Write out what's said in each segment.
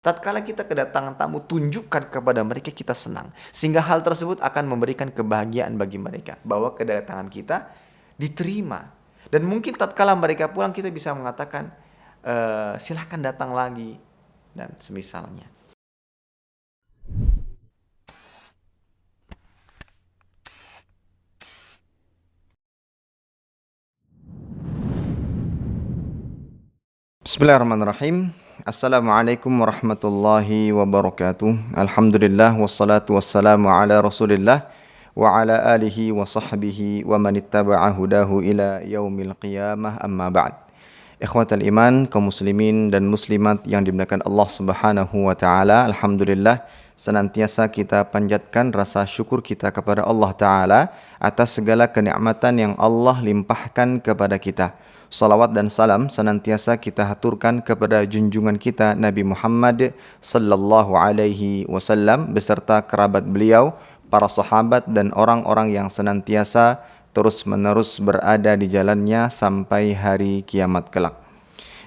Tatkala kita kedatangan tamu, tunjukkan kepada mereka kita senang. Sehingga hal tersebut akan memberikan kebahagiaan bagi mereka. Bahwa kedatangan kita diterima. Dan mungkin tatkala mereka pulang, kita bisa mengatakan, silahkan datang lagi. Dan semisalnya. Bismillahirrahmanirrahim. Assalamualaikum warahmatullahi wabarakatuh. Alhamdulillah wassalatu wassalamu ala Rasulillah wa ala alihi wa sahbihi wa man ittaba'a hudahu ila yaumil qiyamah, amma ba'd. Ikhwatal iman, kaum muslimin dan muslimat yang dimuliakan Allah Subhanahu wa taala, alhamdulillah senantiasa kita panjatkan rasa syukur kita kepada Allah taala atas segala kenikmatan yang Allah limpahkan kepada kita. Salawat dan salam senantiasa kita haturkan kepada junjungan kita Nabi Muhammad sallallahu alaihi wasallam beserta kerabat beliau, para sahabat dan orang-orang yang senantiasa terus-menerus berada di jalannya sampai hari kiamat kelak.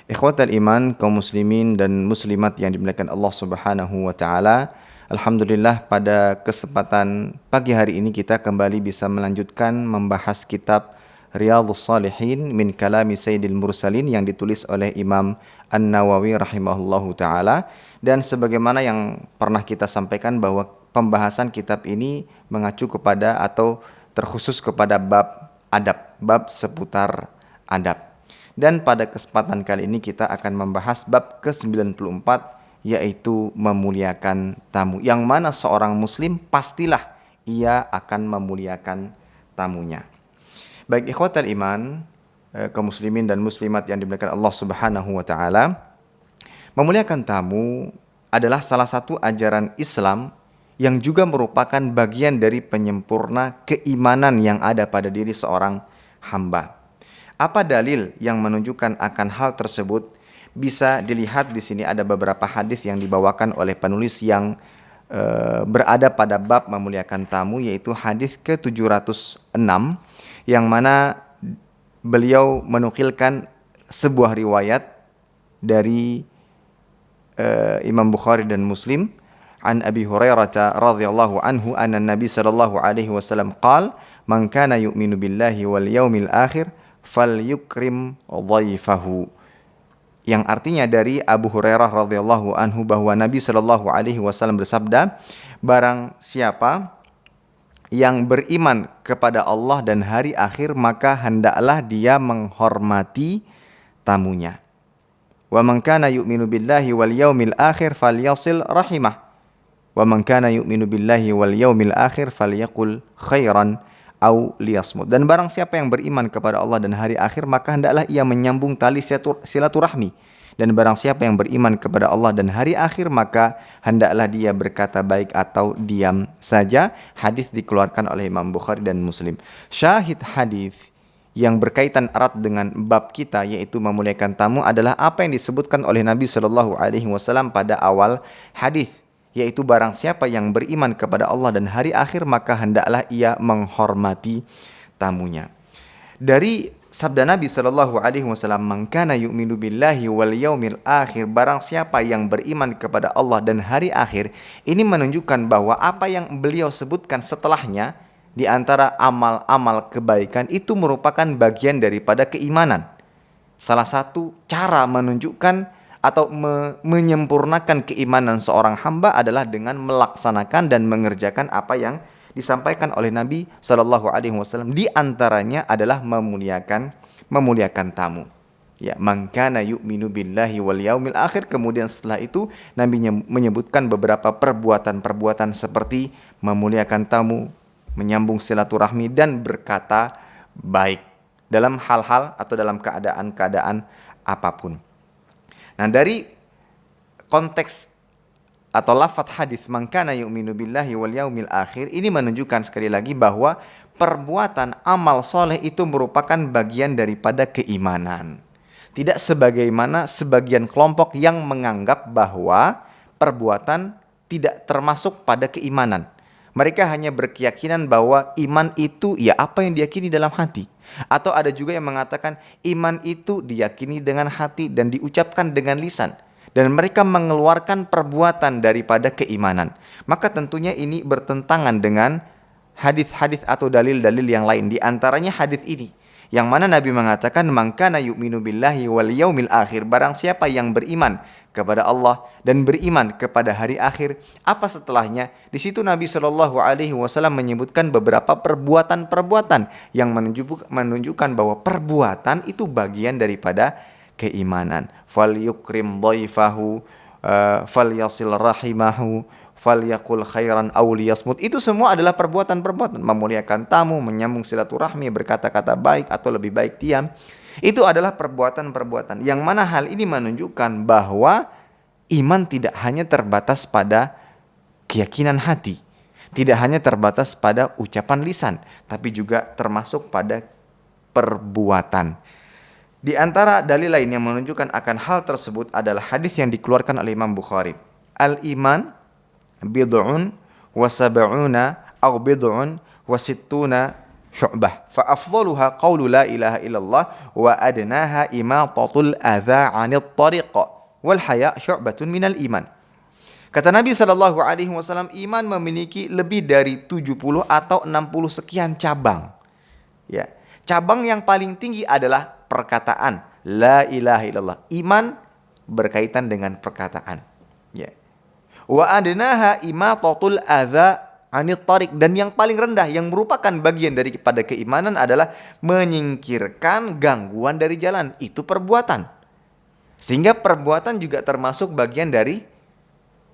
Ikhwatal iman, kaum muslimin dan muslimat yang dimuliakan Allah Subhanahu wa taala, alhamdulillah pada kesempatan pagi hari ini kita kembali bisa melanjutkan membahas kitab Riyadhus Shalihin min kalami Sayyidil Mursalin yang ditulis oleh Imam An-Nawawi rahimahullahu taala. Dan sebagaimana yang pernah kita sampaikan bahwa pembahasan kitab ini mengacu kepada atau terkhusus kepada bab adab, bab seputar adab. Dan pada kesempatan kali ini kita akan membahas bab ke-94, yaitu memuliakan tamu. Yang mana seorang muslim pastilah ia akan memuliakan tamunya. Baik ikhwatal iman, kaum muslimin dan muslimat yang dimuliakan Allah Subhanahu wa taala, memuliakan tamu adalah salah satu ajaran Islam yang juga merupakan bagian dari penyempurna keimanan yang ada pada diri seorang hamba. Apa dalil yang menunjukkan akan hal tersebut? Bisa dilihat di sini ada beberapa hadis yang dibawakan oleh penulis yang berada pada bab memuliakan tamu, yaitu hadis ke-706 yang mana beliau menukilkan sebuah riwayat dari Imam Bukhari dan Muslim an Abi Hurairah radhiyallahu anhu anna Nabi sallallahu alaihi wasallam qala man kana yu'minu billahi wal yaumil akhir falyukrim dhaifahu, yang artinya dari Abu Hurairah radhiyallahu anhu bahwa Nabi sallallahu alaihi wasallam bersabda, barang siapa yang beriman kepada Allah dan hari akhir maka hendaklah dia menghormati tamunya. Wa man kana yu'minu billahi wal yaumil akhir falyasil rahimah. Wa man kana yu'minu billahi wal yaumil akhir falyaqul khairan au liyasmut. Dan barang siapa yang beriman kepada Allah dan hari akhir maka hendaklah ia menyambung tali silaturahmi. Dan barang siapa yang beriman kepada Allah dan hari akhir maka hendaklah dia berkata baik atau diam saja. Hadis dikeluarkan oleh Imam Bukhari dan Muslim. Syahid hadis yang berkaitan erat dengan bab kita, yaitu memuliakan tamu, adalah apa yang disebutkan oleh Nabi Shallallahu Alaihi Wasallam pada awal hadis, yaitu barang siapa yang beriman kepada Allah dan hari akhir maka hendaklah ia menghormati tamunya. Dari sabda Nabi sallallahu alaihi wasallam, man kana yu'minu billahi wal yaumil akhir, barang siapa yang beriman kepada Allah dan hari akhir, ini menunjukkan bahwa apa yang beliau sebutkan setelahnya di antara amal-amal kebaikan itu merupakan bagian daripada keimanan. Salah satu cara menunjukkan atau menyempurnakan keimanan seorang hamba adalah dengan melaksanakan dan mengerjakan apa yang disampaikan oleh Nabi Shallallahu Alaihi Wasallam. Di antaranya adalah memuliakan tamu. Ya, man kana yu'minu billahi wal yaumil akhir. Kemudian setelah itu Nabi menyebutkan beberapa perbuatan-perbuatan seperti memuliakan tamu, menyambung silaturahmi dan berkata baik dalam hal-hal atau dalam keadaan-keadaan apapun. Nah, dari konteks atau lafaz hadis man kana yu'minu billahi wal yaumil akhir ini menunjukkan sekali lagi bahwa perbuatan amal soleh itu merupakan bagian daripada keimanan. Tidak sebagaimana sebagian kelompok yang menganggap bahwa perbuatan tidak termasuk pada keimanan. Mereka hanya berkeyakinan bahwa iman itu ya apa yang diyakini dalam hati. Atau ada juga yang mengatakan iman itu diyakini dengan hati dan diucapkan dengan lisan. dan mereka mengeluarkan perbuatan daripada keimanan. Maka tentunya ini bertentangan dengan hadis-hadis atau dalil-dalil yang lain. Di antaranya hadis ini, yang mana Nabi mengatakan, "Man kana yu'minu billahi wal yaumil akhir." Barang siapa yang beriman kepada Allah dan beriman kepada hari akhir. Apa setelahnya? Di situ Nabi Shallallahu Alaihi Wasallam menyebutkan beberapa perbuatan-perbuatan yang menunjukkan bahwa perbuatan itu bagian daripada keimanan. Fal yukrim dhaifahu, fal yasil rahimahu, fal yakul khairan aw liyasmut. Itu semua adalah perbuatan-perbuatan. Memuliakan tamu, menyambung silaturahmi, berkata-kata baik atau lebih baik diam. Itu adalah perbuatan-perbuatan yang mana hal ini menunjukkan bahwa iman tidak hanya terbatas pada keyakinan hati, tidak hanya terbatas pada ucapan lisan, tapi juga termasuk pada perbuatan. Di antara dalil lain yang menunjukkan akan hal tersebut adalah hadis yang dikeluarkan oleh Imam Bukhari. Al-iman bid'un wa sab'una aw bid'un wa sittuna syu'bah. Fa afdaluha qawlu la ilaha illallah wa adnaha imatatul adza 'anit tariq wal haya syu'batun minal iman. Kata Nabi sallallahu alaihi wasallam, iman memiliki lebih dari 70 atau 60 sekian cabang. Ya. Cabang yang paling tinggi adalah perkataan la ilaha illallah. Iman berkaitan dengan perkataan. Ya. Wa adnaha imatatul adza 'anit tariq, dan yang paling rendah yang merupakan bagian daripada keimanan adalah menyingkirkan gangguan dari jalan. Itu perbuatan. Sehingga perbuatan juga termasuk bagian dari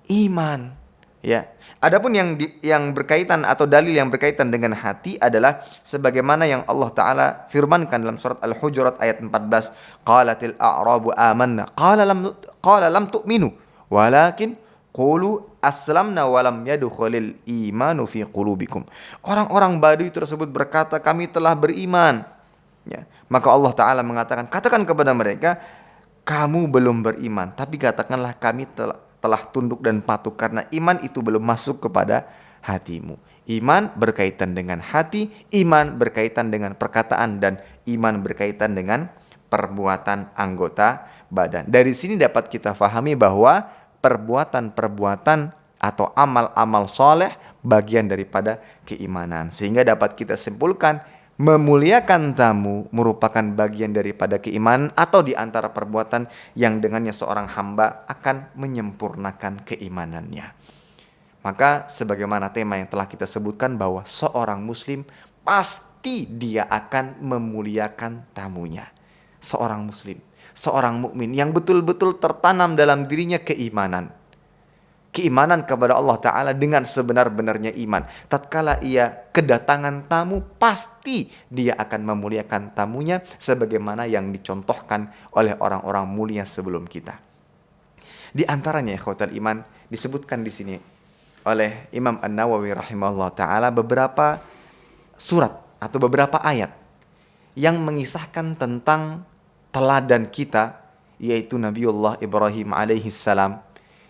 iman. Ya. Adapun yang berkaitan atau dalil yang berkaitan dengan hati adalah sebagaimana yang Allah Ta'ala firmankan dalam surat Al-Hujurat ayat 14. Qalatil a'rabu amanna. Qala lam tu'minu. Walakin qulu aslamna walam yadkhulil imanu fi qulubikum. Orang-orang Badui tersebut berkata, kami telah beriman. Ya. Maka Allah Ta'ala mengatakan, katakan kepada mereka, kamu belum beriman, tapi katakanlah kami telah tunduk dan patuh, karena iman itu belum masuk kepada hatimu. Iman berkaitan dengan hati, iman berkaitan dengan perkataan, dan iman berkaitan dengan perbuatan anggota badan. Dari sini dapat kita fahami bahwa perbuatan-perbuatan atau amal-amal soleh bagian daripada keimanan. Sehingga dapat kita simpulkan, memuliakan tamu merupakan bagian daripada keimanan, atau di antara perbuatan yang dengannya seorang hamba akan menyempurnakan keimanannya. Maka sebagaimana tema yang telah kita sebutkan, bahwa seorang muslim pasti dia akan memuliakan tamunya. Seorang muslim, seorang mukmin yang betul-betul tertanam dalam dirinya keimanan. Keimanan kepada Allah Ta'ala dengan sebenar-benarnya iman. Tatkala ia kedatangan tamu, pasti dia akan memuliakan tamunya sebagaimana yang dicontohkan oleh orang-orang mulia sebelum kita. Di antaranya ikhwatal iman disebutkan di sini oleh Imam An-Nawawi rahimahullah ta'ala beberapa surat atau beberapa ayat yang mengisahkan tentang teladan kita, yaitu Nabiullah Ibrahim alaihi salam,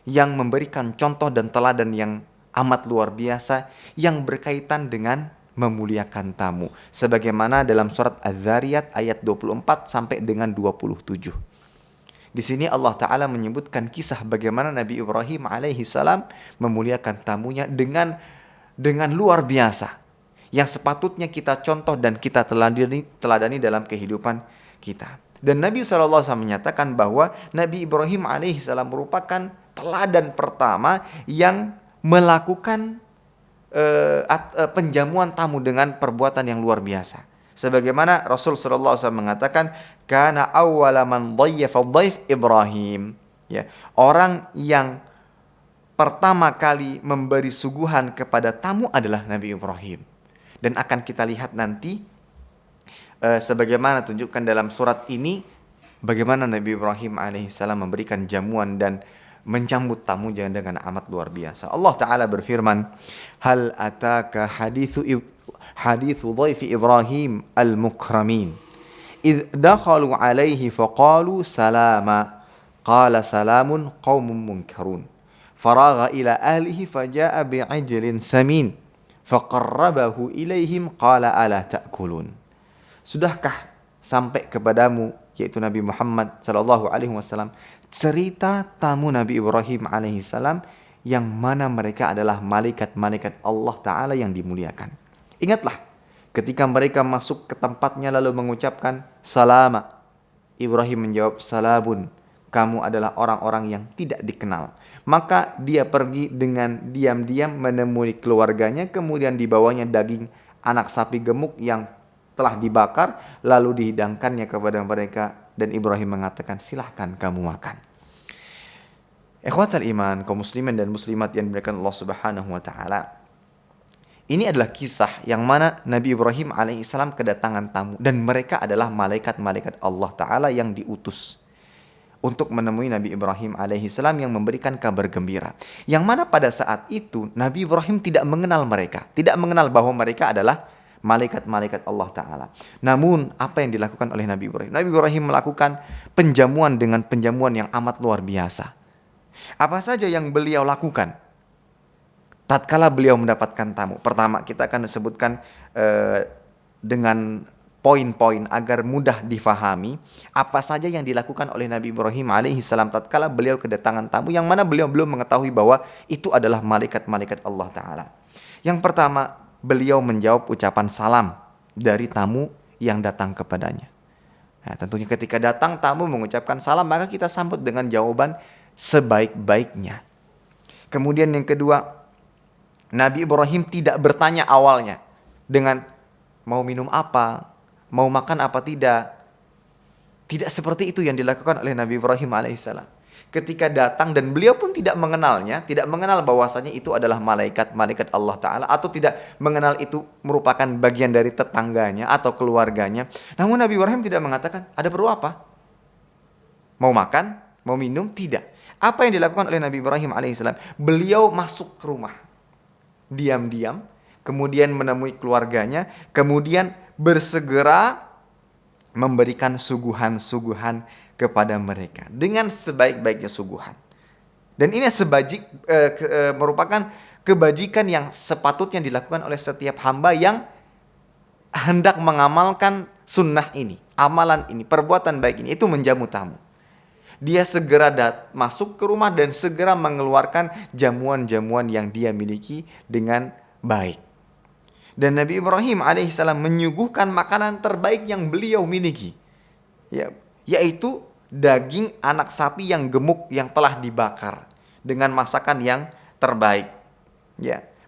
yang memberikan contoh dan teladan yang amat luar biasa yang berkaitan dengan memuliakan tamu. Sebagaimana dalam surat Az-Zariyat ayat 24 sampai dengan 27. Di sini Allah Ta'ala menyebutkan kisah bagaimana Nabi Ibrahim alaihi salam memuliakan tamunya dengan luar biasa, yang sepatutnya kita contoh dan kita teladani dalam kehidupan kita. Dan Nabi SAW menyatakan bahwa Nabi Ibrahim alaihi salam merupakan teladan pertama yang melakukan penjamuan tamu dengan perbuatan yang luar biasa. Sebagaimana Rasul SAW mengatakan, kana awwala man dhayyafa dhaif Ibrahim. Ya, orang yang pertama kali memberi suguhan kepada tamu adalah Nabi Ibrahim. Dan akan kita lihat nanti sebagaimana tunjukkan dalam surat ini, bagaimana Nabi Ibrahim alaihissalam memberikan jamuan dan menyambut tamunya dengan amat luar biasa. Allah Ta'ala berfirman, hal ataka hadithu dhaifi Ibrahim al-mukramin idh dakhalu alaihi faqalu salama qala salamun qaumun munkarun faragha ila ahlihi faja'a bi'ajlin samin faqarrabahu ilaihim qala ala ta'kulun. Sudahkah sampai kepadamu, yaitu Nabi Muhammad sallallahu alaihi wasallam, cerita tamu Nabi Ibrahim alaihi salam yang mana mereka adalah malaikat-malaikat Allah Ta'ala yang dimuliakan. Ingatlah, ketika mereka masuk ke tempatnya lalu mengucapkan salama, Ibrahim menjawab salamun, kamu adalah orang-orang yang tidak dikenal. Maka dia pergi dengan diam-diam menemui keluarganya, kemudian dibawanya daging anak sapi gemuk yang telah dibakar, lalu dihidangkannya kepada mereka, dan Ibrahim mengatakan, silahkan kamu makan. Ikhwatal iman, kaum muslimin dan muslimat yang dimuliakan Allah Subhanahu wa taala. Ini adalah kisah yang mana Nabi Ibrahim alaihissalam kedatangan tamu, dan mereka adalah malaikat-malaikat Allah Ta'ala yang diutus untuk menemui Nabi Ibrahim alaihissalam yang memberikan kabar gembira. Yang mana pada saat itu Nabi Ibrahim tidak mengenal mereka, tidak mengenal bahwa mereka adalah malaikat-malaikat Allah Ta'ala. Namun apa yang dilakukan oleh Nabi Ibrahim? Nabi Ibrahim melakukan penjamuan dengan penjamuan yang amat luar biasa. Apa saja yang beliau lakukan tatkala beliau mendapatkan tamu? Pertama, kita akan sebutkan dengan poin-poin agar mudah difahami apa saja yang dilakukan oleh Nabi Ibrahim alaihissalam tatkala beliau kedatangan tamu yang mana beliau belum mengetahui bahwa itu adalah malaikat-malaikat Allah Ta'ala. Yang pertama, beliau menjawab ucapan salam dari tamu yang datang kepadanya. Nah, tentunya ketika datang tamu mengucapkan salam, maka kita sambut dengan jawaban sebaik-baiknya. Kemudian yang kedua, Nabi Ibrahim tidak bertanya awalnya dengan mau minum apa, mau makan apa tidak. Tidak seperti itu yang dilakukan oleh Nabi Ibrahim alaihissalam. Ketika datang dan beliau pun tidak mengenalnya, tidak mengenal bahwasanya itu adalah malaikat Allah Ta'ala, atau tidak mengenal itu merupakan bagian dari tetangganya atau keluarganya. Namun Nabi Ibrahim tidak mengatakan, ada perlu apa? Mau makan? Mau minum? Tidak. Apa yang dilakukan oleh Nabi Ibrahim alaihissalam? Beliau masuk ke rumah diam-diam, kemudian menemui keluarganya, kemudian bersegera memberikan suguhan-suguhan kepada mereka dengan sebaik-baiknya suguhan. Dan ini merupakan kebajikan yang sepatutnya dilakukan oleh setiap hamba yang hendak mengamalkan sunnah ini, amalan ini, perbuatan baik ini, itu menjamu tamu. Dia segera masuk ke rumah dan segera mengeluarkan jamuan-jamuan yang dia miliki dengan baik. Dan Nabi Ibrahim alaihissalam menyuguhkan makanan terbaik yang beliau miliki, yaitu daging anak sapi yang gemuk yang telah dibakar dengan masakan yang terbaik.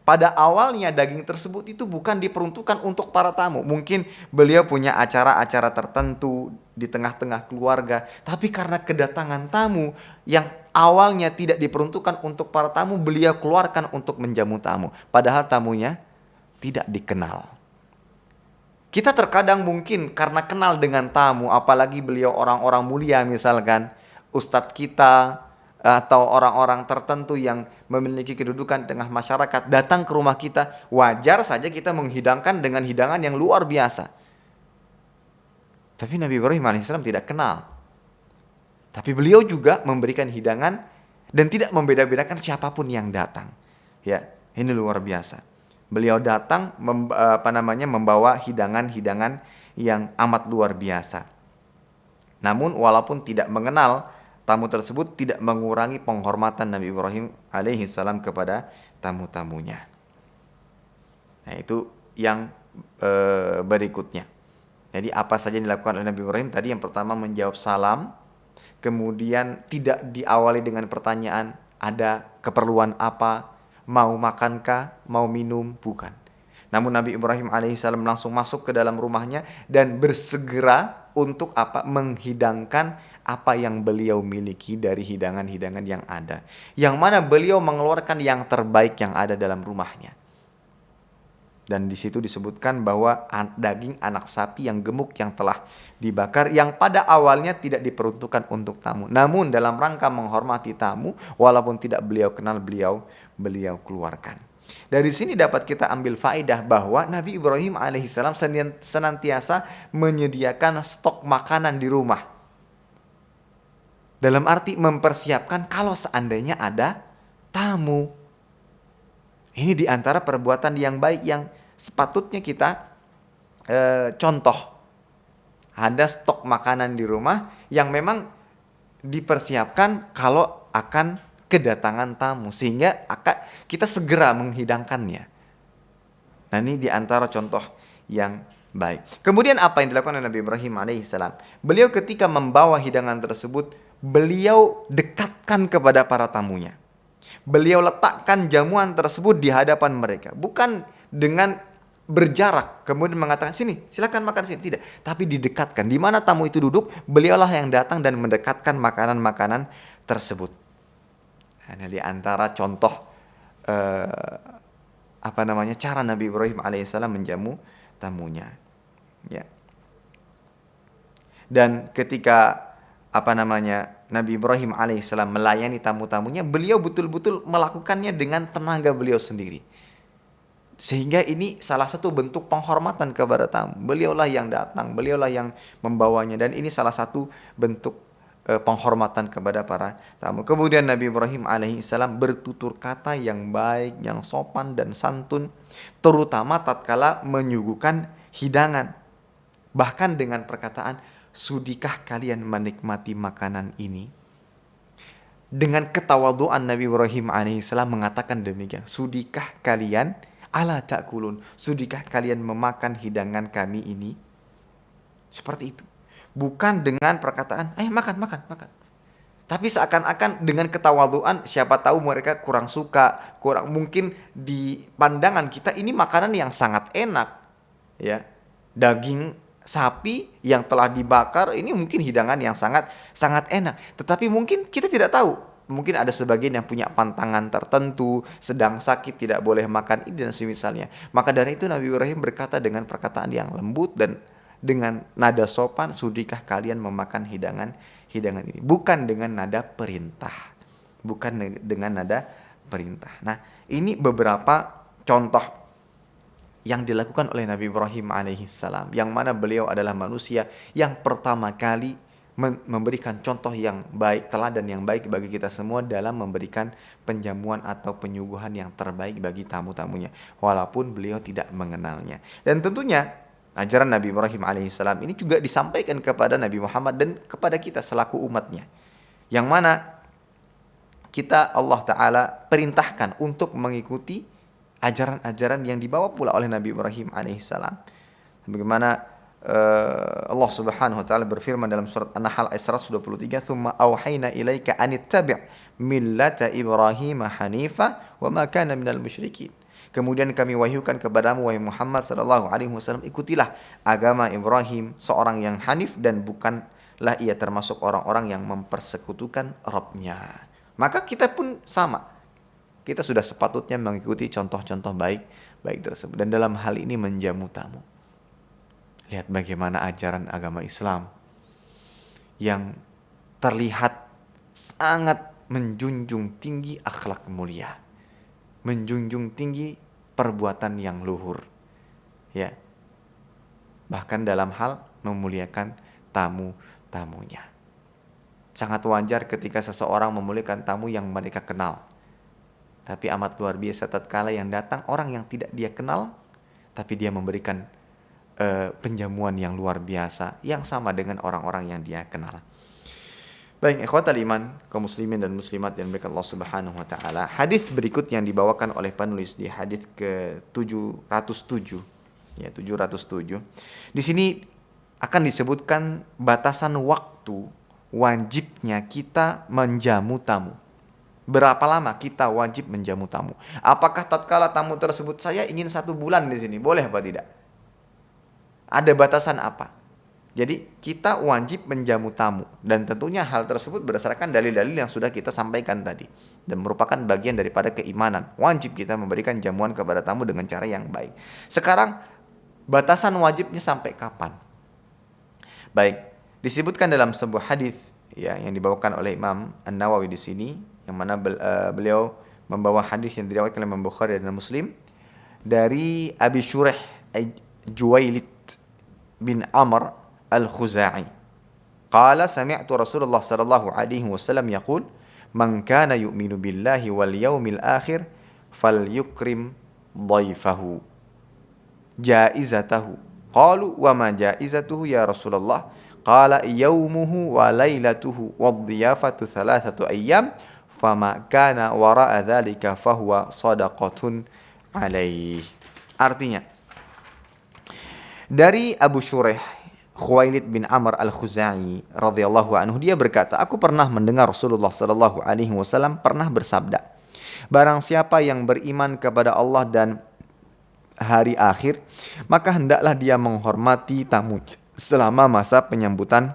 Pada awalnya daging tersebut itu bukan diperuntukkan untuk para tamu. Mungkin beliau punya acara-acara tertentu di tengah-tengah keluarga. Tapi karena kedatangan tamu yang awalnya tidak diperuntukkan untuk para tamu, beliau keluarkan untuk menjamu tamu. Padahal tamunya tidak dikenal. Kita terkadang mungkin karena kenal dengan tamu, apalagi beliau orang-orang mulia misalkan, ustadz kita, atau orang-orang tertentu yang memiliki kedudukan di tengah masyarakat datang ke rumah kita, wajar saja kita menghidangkan dengan hidangan yang luar biasa. Tapi Nabi Ibrahim alaihissalam tidak kenal. Tapi beliau juga memberikan hidangan dan tidak membeda-bedakan siapapun yang datang. Ini luar biasa. Beliau datang membawa hidangan-hidangan yang amat luar biasa. Namun walaupun tidak mengenal, tamu tersebut tidak mengurangi penghormatan Nabi Ibrahim alaihissalam kepada tamu-tamunya. Nah, itu yang berikutnya. Jadi apa saja yang dilakukan oleh Nabi Ibrahim? Tadi yang pertama menjawab salam, kemudian tidak diawali dengan pertanyaan ada keperluan apa, mau makankah, mau minum, bukan. Namun Nabi Ibrahim alaihissalam langsung masuk ke dalam rumahnya dan bersegera untuk menghidangkan apa yang beliau miliki dari hidangan-hidangan yang ada. Yang mana beliau mengeluarkan yang terbaik yang ada dalam rumahnya. Dan di situ disebutkan bahwa daging anak sapi yang gemuk yang telah dibakar, yang pada awalnya tidak diperuntukkan untuk tamu. Namun dalam rangka menghormati tamu, walaupun tidak beliau kenal, beliau keluarkan. Dari sini dapat kita ambil faedah bahwa Nabi Ibrahim alaihissalam senantiasa menyediakan stok makanan di rumah. Dalam arti mempersiapkan kalau seandainya ada tamu. Ini diantara perbuatan yang baik yang sepatutnya kita contoh. Ada stok makanan di rumah yang memang dipersiapkan kalau akan kedatangan tamu, sehingga kita segera menghidangkannya. Nah, ini di antara contoh yang baik. Kemudian apa yang dilakukan oleh Nabi Ibrahim alaihissalam? Beliau ketika membawa hidangan tersebut, beliau dekatkan kepada para tamunya. Beliau letakkan jamuan tersebut di hadapan mereka. Bukan dengan berjarak, kemudian mengatakan, sini, silakan makan sini. Tidak, tapi didekatkan. Di mana tamu itu duduk, beliaulah yang datang dan mendekatkan makanan-makanan tersebut. Nah, di antara contoh cara Nabi Ibrahim alaihissalam menjamu tamunya. Ya. Dan ketika Nabi Ibrahim alaihissalam melayani tamu-tamunya, beliau betul-betul melakukannya dengan tenaga beliau sendiri. Sehingga ini salah satu bentuk penghormatan kepada tamu. Beliaulah yang datang, beliaulah yang membawanya, dan ini salah satu bentuk penghormatan kepada para tamu. Kemudian Nabi Ibrahim alaihissalam bertutur kata yang baik, yang sopan dan santun, terutama tatkala menyuguhkan hidangan. Bahkan dengan perkataan, sudikah kalian menikmati makanan ini? Dengan ketawaduan Nabi Ibrahim alaihissalam mengatakan demikian. Sudikah kalian, ala ta'kulun, sudikah kalian memakan hidangan kami ini? Seperti itu. Bukan dengan perkataan, makan. Tapi seakan-akan dengan ketawaduan, siapa tahu mereka kurang suka, mungkin di pandangan kita ini makanan yang sangat enak. Ya, daging sapi yang telah dibakar, ini mungkin hidangan yang sangat enak. Tetapi mungkin kita tidak tahu. Mungkin ada sebagian yang punya pantangan tertentu, sedang sakit, tidak boleh makan ini dan semisalnya. Maka dari itu Nabi Ibrahim berkata dengan perkataan yang lembut dan dengan nada sopan, sudikah kalian memakan hidangan ini? Bukan dengan nada perintah. Nah, ini beberapa contoh yang dilakukan oleh Nabi Ibrahim alaihissalam, yang mana beliau adalah manusia yang pertama kali memberikan contoh yang baik, teladan yang baik bagi kita semua dalam memberikan penjamuan atau penyuguhan yang terbaik bagi tamu-tamunya, walaupun beliau tidak mengenalnya. Dan tentunya ajaran Nabi Ibrahim alaihissalam ini juga disampaikan kepada Nabi Muhammad dan kepada kita selaku umatnya, yang mana kita Allah Ta'ala perintahkan untuk mengikuti ajaran-ajaran yang dibawa pula oleh Nabi Ibrahim alaihissalam. Bagaimana Allah Subhanahu wa taala berfirman dalam surat An-Nahl ayat 123, "Tsumma auhayna ilaika anittabi' millata Ibrahim hanifa wa ma kana minal musyrikin." Kemudian kami wahyukan kepadamu wahai Muhammad sallallahu alaihi wasallam, ikutilah agama Ibrahim, seorang yang hanif dan bukanlah ia termasuk orang-orang yang mempersekutukan Rabb-Nya. Maka kita pun sama. Kita sudah sepatutnya mengikuti contoh-contoh baik tersebut, dan dalam hal ini menjamu tamu. Lihat bagaimana ajaran agama Islam yang terlihat sangat menjunjung tinggi akhlak mulia, menjunjung tinggi perbuatan yang luhur, ya. Bahkan dalam hal memuliakan tamu-tamunya. Sangat wajar ketika seseorang memuliakan tamu yang mereka kenal. Tapi amat luar biasa tatkala yang datang orang yang tidak dia kenal, tapi dia memberikan penjamuan yang luar biasa yang sama dengan orang-orang yang dia kenal. Baik, ikhwatal iman, kaum muslimin dan muslimat yang dimuliakan Allah Subhanahu wa taala. Hadis berikut yang dibawakan oleh penulis di hadis ke-707, ya 707. Di sini akan disebutkan batasan waktu wajibnya kita menjamu tamu. Berapa lama kita wajib menjamu tamu? Apakah tatkala tamu tersebut, saya ingin 1 bulan di sini, boleh apa tidak? Ada batasan apa? Jadi kita wajib menjamu tamu, dan tentunya hal tersebut berdasarkan dalil-dalil yang sudah kita sampaikan tadi, dan merupakan bagian daripada keimanan. Wajib kita memberikan jamuan kepada tamu dengan cara yang baik. Sekarang batasan wajibnya sampai kapan? Baik, disebutkan dalam sebuah hadis ya yang dibawakan oleh Imam An-Nawawi di sini, yang mana beliau membawa hadis yang diriwayatkan oleh Imam Bukhari dan Muslim dari Abi Shuraih Juwailid bin Amr al-Khuzai. Qala sami'tu Rasulullah sallallahu alaihi wasallam yaqul, "Man kana yu'minu billahi wal yawmil akhir falyukrim dhaifahu jaizatahu Qalu wa ma jaizatuhu ya Rasulullah? Qala yaumuhu wa lailatuhu wadhiyafatu thalathatu ayyam fama kana wara'a dzalika fahuwa shadaqatun alaih. Artinya, dari Abu Shuraih Khuwailid bin Amr al-Khuzai radhiyallahu anhu, dia berkata, aku pernah mendengar Rasulullah sallallahu alaihi wasallam pernah bersabda, barang siapa yang beriman kepada Allah dan hari akhir, maka hendaklah dia menghormati tamu selama masa penyambutan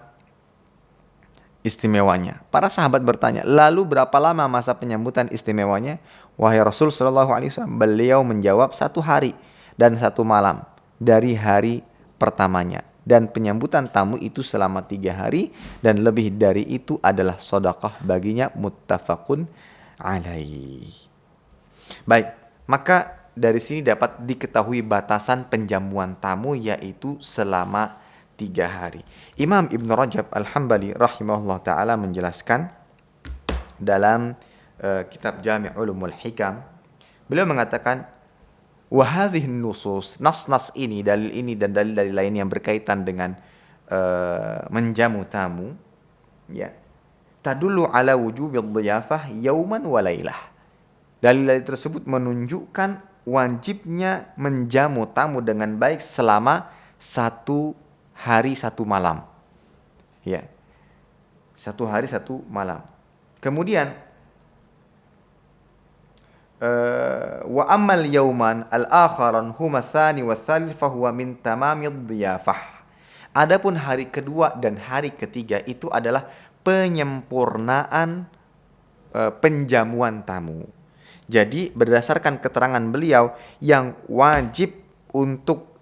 istimewanya. Para sahabat bertanya, lalu berapa lama masa penyambutan istimewanya? Wahai Rasul sallallahu alaihi wasallam, beliau menjawab 1 hari dan 1 malam dari hari pertamanya. Dan penyambutan tamu itu selama 3 hari dan lebih dari itu adalah sedekah baginya, muttafaqun alaih. Baik, maka dari sini dapat diketahui batasan penjamuan tamu yaitu selama 3 hari. Imam Ibn Rajab Al-Hambali rahimahullah ta'ala menjelaskan dalam kitab Jami' Ulumul Hikam, beliau mengatakan, wahadhihin nusus, nas-nas ini, dalil ini dan dalil-dalil lain yang berkaitan dengan menjamu tamu, ya, tadullu ala wujubil dhiyafah yauman wa lailah. Dalil-dalil tersebut menunjukkan wajibnya menjamu tamu dengan baik selama 1 hari 1 malam. Ya. 1 hari 1 malam. Kemudian wa ammal yauman al-akharan huma tsani wa tsalits fa huwa min tamamid dhiyafah. Adapun hari kedua dan hari ketiga itu adalah penyempurnaan penjamuan tamu. Jadi berdasarkan keterangan beliau, yang wajib untuk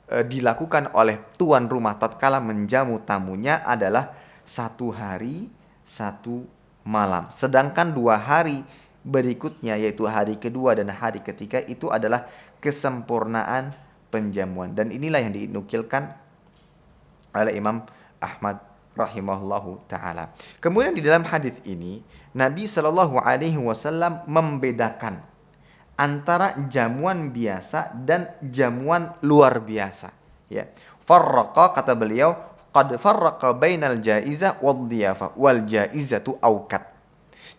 dilakukan oleh tuan rumah tatkala menjamu tamunya adalah 1 hari 1 malam. Sedangkan 2 hari berikutnya, yaitu hari kedua dan hari ketiga, itu adalah kesempurnaan penjamuan. Dan inilah yang dinukilkan oleh Imam Ahmad rahimahullahu ta'ala. Kemudian di dalam hadis ini, Nabi Shallallahu alaihi wasallam membedakan antara jamuan biasa dan jamuan luar biasa. Ya. Farraqa, kata beliau, qad farraqa bainal jaizah wad dhiyafah wal jaizatu auqat.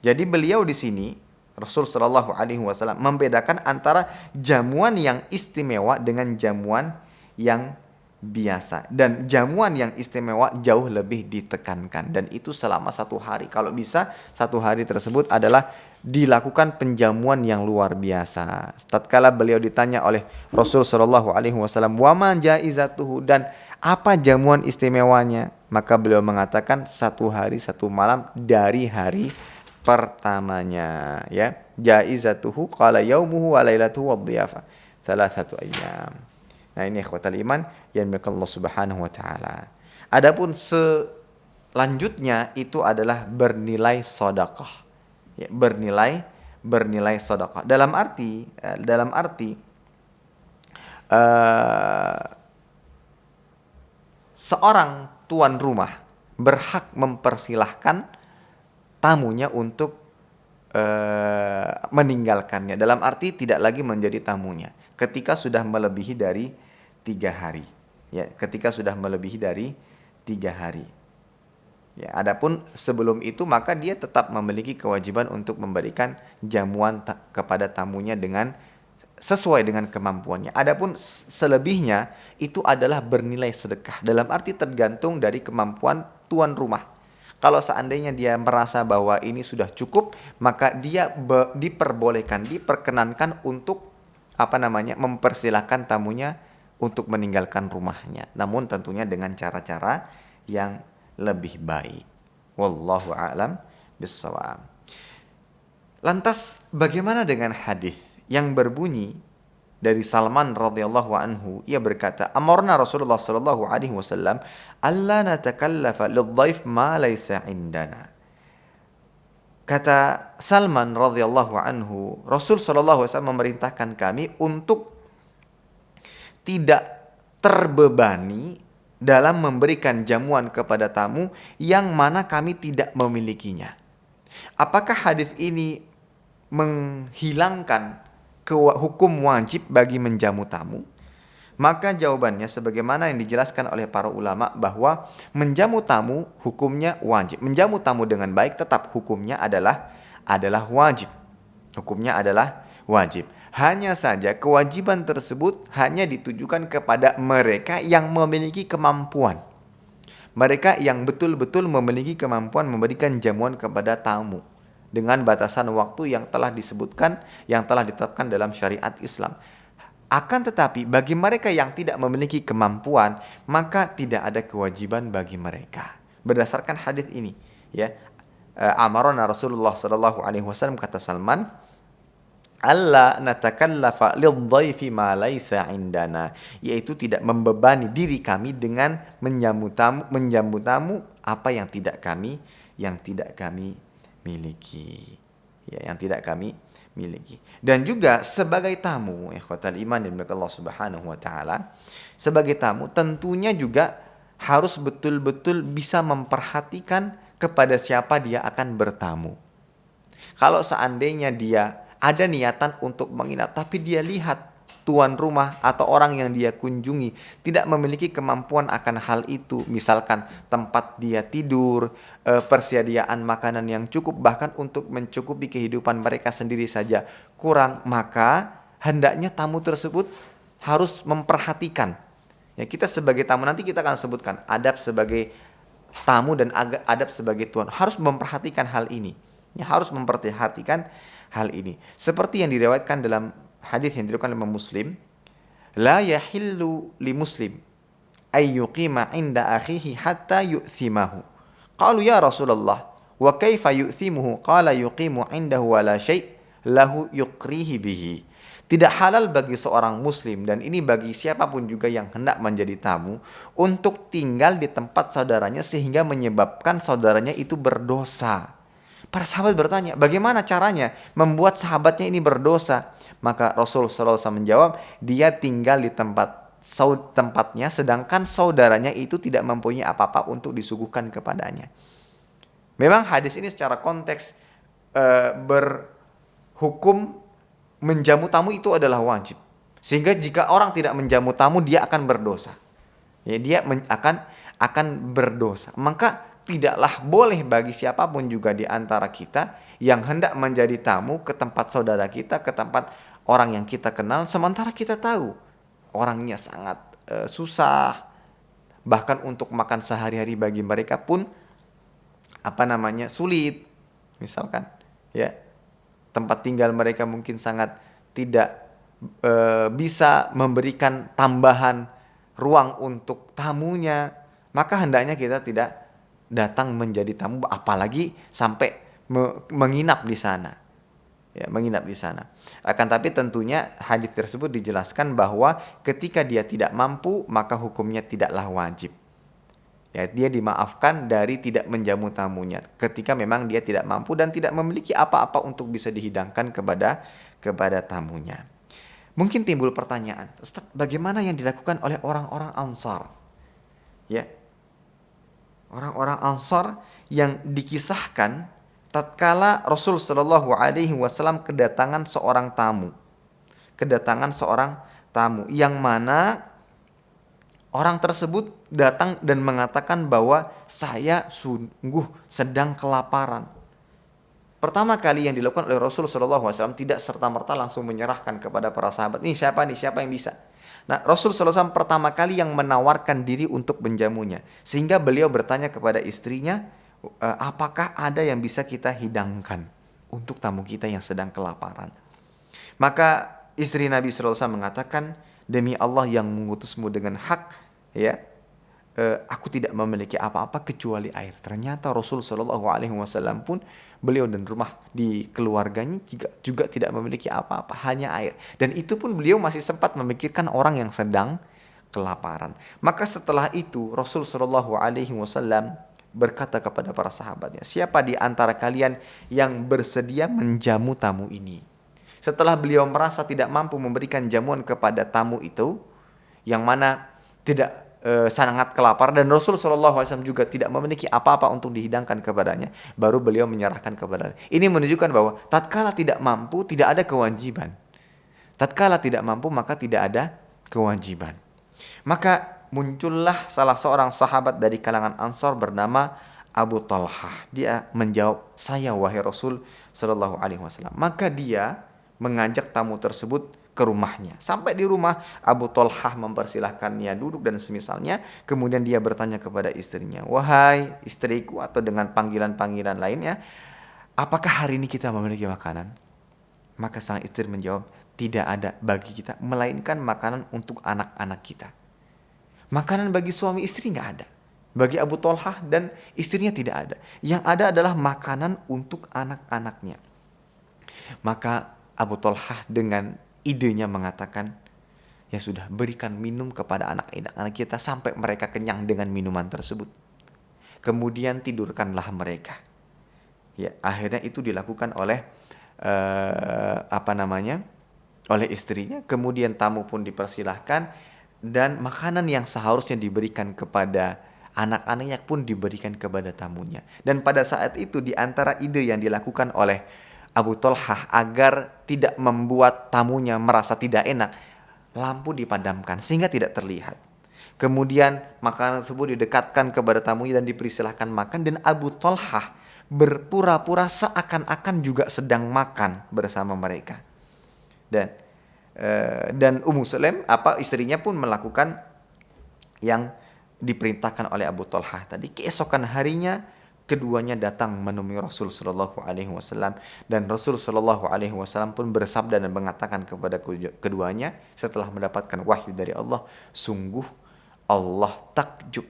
Jadi beliau di sini, Rasul Shallallahu alaihi wasallam membedakan antara jamuan yang istimewa dengan jamuan yang biasa. Dan jamuan yang istimewa jauh lebih ditekankan, dan itu selama 1 hari. Kalau bisa 1 hari tersebut adalah dilakukan penjamuan yang luar biasa. Tatkala beliau ditanya oleh Rasul sallallahu alaihi wasallam, "Wa ma jaizatuhu?" dan apa jamuan istimewanya? Maka beliau mengatakan 1 hari 1 malam dari hari pertamanya, ya. Jaizatuhu qala yaumuhu wa lailatuhu wadh-dhiyafah. 3 ayyam. Nah, ini ikhwatal iman yang dimuliakan Allah Subhanahu wa taala. Adapun selanjutnya itu adalah bernilai sedekah. Ya, bernilai sedekah. Dalam arti seorang tuan rumah berhak mempersilahkan tamunya untuk meninggalkannya. Dalam arti tidak lagi menjadi tamunya ketika sudah melebihi dari 3 hari. Ya, ketika sudah melebihi dari 3 hari. Ya, adapun sebelum itu maka dia tetap memiliki kewajiban untuk memberikan jamuan kepada tamunya dengan sesuai dengan kemampuannya. Adapun selebihnya itu adalah bernilai sedekah. Dalam arti tergantung dari kemampuan tuan rumah. Kalau seandainya dia merasa bahwa ini sudah cukup, maka dia diperbolehkan, diperkenankan untuk mempersilahkan tamunya untuk meninggalkan rumahnya. Namun tentunya dengan cara-cara yang lebih baik. Wallahu a'lam bissawab. Lantas bagaimana dengan hadis yang berbunyi dari Salman radhiyallahu anhu? Ia berkata, "Amarna Rasulullah sallallahu alaihi wasallam alla natakallafa lidhaif ma laysa indana." Kata Salman radhiyallahu anhu, Rasul sallallahu alaihi wasallam memerintahkan kami untuk tidak terbebani dalam memberikan jamuan kepada tamu yang mana kami tidak memilikinya. Apakah hadis ini menghilangkan hukum wajib bagi menjamu tamu? Maka jawabannya sebagaimana yang dijelaskan oleh para ulama bahwa menjamu tamu hukumnya wajib. Menjamu tamu dengan baik tetap hukumnya adalah wajib. Hukumnya adalah wajib. Hanya saja kewajiban tersebut hanya ditujukan kepada mereka yang memiliki kemampuan. Mereka yang betul-betul memiliki kemampuan memberikan jamuan kepada tamu dengan batasan waktu yang telah disebutkan, yang telah ditetapkan dalam syariat Islam. Akan tetapi bagi mereka yang tidak memiliki kemampuan, maka tidak ada kewajiban bagi mereka. Berdasarkan hadis ini, ya. Amarona Rasulullah sallallahu alaihi wasallam, kata Salman, alla natakallafa lidhaifi ma laisa indana, yaitu tidak membebani diri kami dengan menjamu tamu apa yang tidak kami miliki. Ya, yang tidak kami miliki. Dan juga sebagai tamu, ikhwatal iman dan Allah Subhanahu wa taala, sebagai tamu tentunya juga harus betul-betul bisa memperhatikan kepada siapa dia akan bertamu. Kalau seandainya dia ada niatan untuk menginap, tapi dia lihat tuan rumah atau orang yang dia kunjungi tidak memiliki kemampuan akan hal itu, misalkan tempat dia tidur, persediaan makanan yang cukup, bahkan untuk mencukupi kehidupan mereka sendiri saja kurang, maka hendaknya tamu tersebut harus memperhatikan. Ya, kita sebagai tamu, nanti kita akan sebutkan adab sebagai tamu dan adab sebagai tuan, harus memperhatikan hal ini. Ya, harus memperhatikan hal ini. Seperti yang diriwayatkan dalam hadis yang diriwayatkan oleh Muslim, la yahillu li muslim ay yuqima inda akhihi hatta yu'thimahu. Qalu ya Rasulullah, wa kaifa yu'thimuhu? Qala yuqimu indahu wa la syai' lahu yuqrihi bihi. Tidak halal bagi seorang muslim, dan ini bagi siapapun juga yang hendak menjadi tamu, untuk tinggal di tempat saudaranya sehingga menyebabkan saudaranya itu berdosa. Para sahabat bertanya, bagaimana caranya membuat sahabatnya ini berdosa? Maka Rasul SAW menjawab, dia tinggal di tempatnya sedangkan saudaranya itu tidak mempunyai apa-apa untuk disuguhkan kepadanya. Memang hadis ini secara konteks berhukum menjamu tamu itu adalah wajib. Sehingga jika orang tidak menjamu tamu, dia akan berdosa. Ya, dia akan berdosa. Maka tidaklah boleh bagi siapapun juga di antara kita yang hendak menjadi tamu ke tempat saudara kita, ke tempat orang yang kita kenal, sementara kita tahu orangnya sangat susah, bahkan untuk makan sehari-hari bagi mereka pun sulit. Misalkan, ya, tempat tinggal mereka mungkin sangat tidak bisa memberikan tambahan ruang untuk tamunya, maka hendaknya kita tidak datang menjadi tamu, apalagi sampai menginap di sana. Ya, menginap di sana. Akan tapi tentunya hadis tersebut dijelaskan bahwa ketika dia tidak mampu, maka hukumnya tidaklah wajib. Ya, dia dimaafkan dari tidak menjamu tamunya ketika memang dia tidak mampu dan tidak memiliki apa-apa untuk bisa dihidangkan kepada tamunya. Mungkin timbul pertanyaan, Ustaz, bagaimana yang dilakukan oleh orang-orang Ansar? Ya, orang-orang Ansar yang dikisahkan tatkala Rasul Shallallahu Alaihi Wasallam kedatangan seorang tamu, yang mana orang tersebut datang dan mengatakan bahwa saya sungguh sedang kelaparan. Pertama kali yang dilakukan oleh Rasul Shallallahu Alaihi Wasallam tidak serta-merta langsung menyerahkan kepada para sahabat, siapa yang bisa. Nah, Rasul SAW pertama kali yang menawarkan diri untuk menjamunya. Sehingga beliau bertanya kepada istrinya, apakah ada yang bisa kita hidangkan untuk tamu kita yang sedang kelaparan? Maka istri Nabi SAW mengatakan, demi Allah yang mengutusmu dengan hak, ya, aku tidak memiliki apa-apa kecuali air. Ternyata Rasul SAW pun, beliau dan rumah di keluarganya juga tidak memiliki apa-apa, hanya air. Dan itu pun beliau masih sempat memikirkan orang yang sedang kelaparan. Maka setelah itu Rasul SAW berkata kepada para sahabatnya, siapa di antara kalian yang bersedia menjamu tamu ini? Setelah beliau merasa tidak mampu memberikan jamuan kepada tamu itu, yang mana tidak sangat kelaparan, dan Rasul SAW juga tidak memiliki apa-apa untuk dihidangkan kepadanya, baru beliau menyerahkan kepadanya. Ini menunjukkan bahwa tatkala tidak mampu tidak ada kewajiban. Tatkala tidak mampu maka tidak ada kewajiban. Maka muncullah salah seorang sahabat dari kalangan Ansar bernama Abu Talhah. Dia menjawab, "Saya wahai Rasul sallallahu alaihi wasallam." Maka dia mengajak tamu tersebut ke rumahnya. Sampai di rumah, Abu Talhah mempersilahkannya duduk dan semisalnya. Kemudian dia bertanya kepada istrinya, "Wahai istriku," atau dengan panggilan-panggilan lainnya, "apakah hari ini kita memiliki makanan?" Maka sang istri menjawab, "Tidak ada bagi kita, melainkan makanan untuk anak-anak kita." Makanan bagi suami istri nggak ada. Bagi Abu Talhah dan istrinya tidak ada. Yang ada adalah makanan untuk anak-anaknya. Maka Abu Talhah dengan idenya mengatakan, "Ya sudah, berikan minum kepada anak-anak kita sampai mereka kenyang dengan minuman tersebut. Kemudian tidurkanlah mereka." Ya, akhirnya itu dilakukan oleh oleh istrinya. Kemudian tamu pun dipersilahkan dan makanan yang seharusnya diberikan kepada anak-anaknya pun diberikan kepada tamunya. Dan pada saat itu di antara ide yang dilakukan oleh Abu Talhah agar tidak membuat tamunya merasa tidak enak, lampu dipadamkan sehingga tidak terlihat. Kemudian makanan tersebut didekatkan kepada tamunya dan dipersilahkan makan, dan Abu Talhah berpura-pura seakan-akan juga sedang makan bersama mereka. Dan Ummu Sulaim istrinya pun melakukan yang diperintahkan oleh Abu Talhah tadi. Keesokan harinya keduanya datang menemui Rasul sallallahu alaihi wasallam, dan Rasul sallallahu alaihi wasallam pun bersabda dan mengatakan kepada keduanya setelah mendapatkan wahyu dari Allah, "Sungguh Allah takjub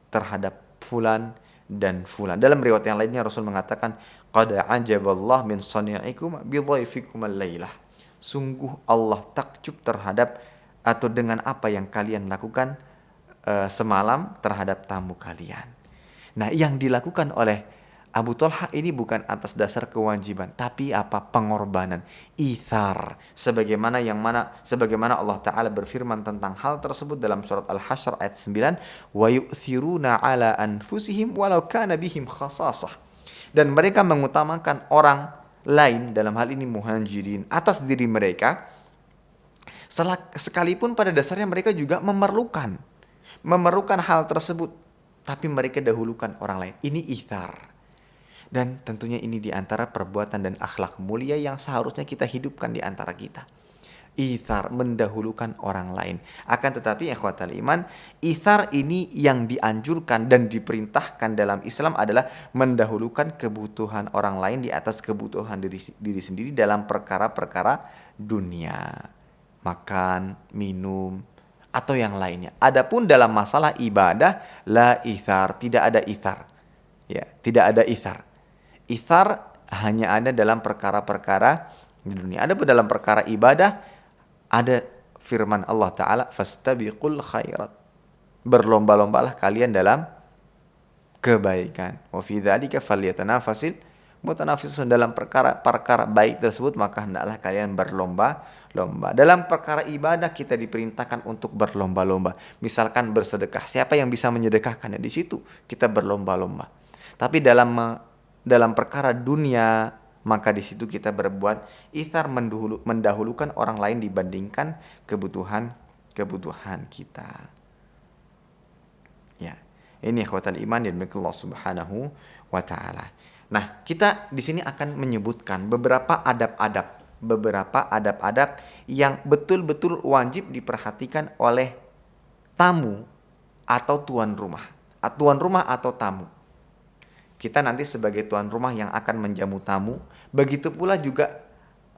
terhadap fulan dan fulan." Dalam riwayat yang lainnya Rasul mengatakan, "Qad ajaballah min sani'ikum bi dhaifikum al-lailah." Sungguh Allah takjub terhadap atau dengan apa yang kalian lakukan semalam terhadap tamu kalian. Nah, yang dilakukan oleh Abu Talhah ini bukan atas dasar kewajiban, tapi pengorbanan, ithar, sebagaimana Allah Ta'ala berfirman tentang hal tersebut dalam surat Al-Hasyr ayat 9, "Wa yu'thiruna 'ala anfusihim walau kana bihim khasasah." Dan mereka mengutamakan orang lain, dalam hal ini muhajirin, atas diri mereka, sekalipun pada dasarnya mereka juga memerlukan hal tersebut, tapi mereka dahulukan orang lain. Ini ithar. Dan tentunya ini diantara perbuatan dan akhlak mulia yang seharusnya kita hidupkan di antara kita. Ithar, mendahulukan orang lain. Akan tetapi ikhwatal iman, ithar ini yang dianjurkan dan diperintahkan dalam Islam adalah mendahulukan kebutuhan orang lain di atas kebutuhan diri sendiri dalam perkara-perkara dunia, makan, minum, atau yang lainnya. Adapun dalam masalah ibadah, la ithar, tidak ada ithar. Ya, tidak ada ithar. Ithar hanya ada dalam perkara-perkara di dunia. Adapun dalam perkara ibadah, ada firman Allah Ta'ala, "Fastabiqul khairat." Berlomba-lombalah kalian dalam kebaikan. Wa fi dzalika falyatanafasil mutanafisun. Dalam perkara baik tersebut maka hendaklah kalian berlomba-lomba. Dalam perkara ibadah kita diperintahkan untuk berlomba-lomba. Misalkan bersedekah, siapa yang bisa menyedekahkan? Di situ kita berlomba-lomba. Tapi dalam perkara dunia, maka di situ kita berbuat ithar, mendahulukan orang lain dibandingkan kebutuhan kita. Ya, ini ikhwatal iman yang dimiliki Allah Subhanahu wa taala. Nah, kita di sini akan menyebutkan beberapa adab-adab yang betul-betul wajib diperhatikan oleh tamu atau tuan rumah. Tuan rumah atau tamu. Kita nanti sebagai tuan rumah yang akan menjamu tamu, begitu pula juga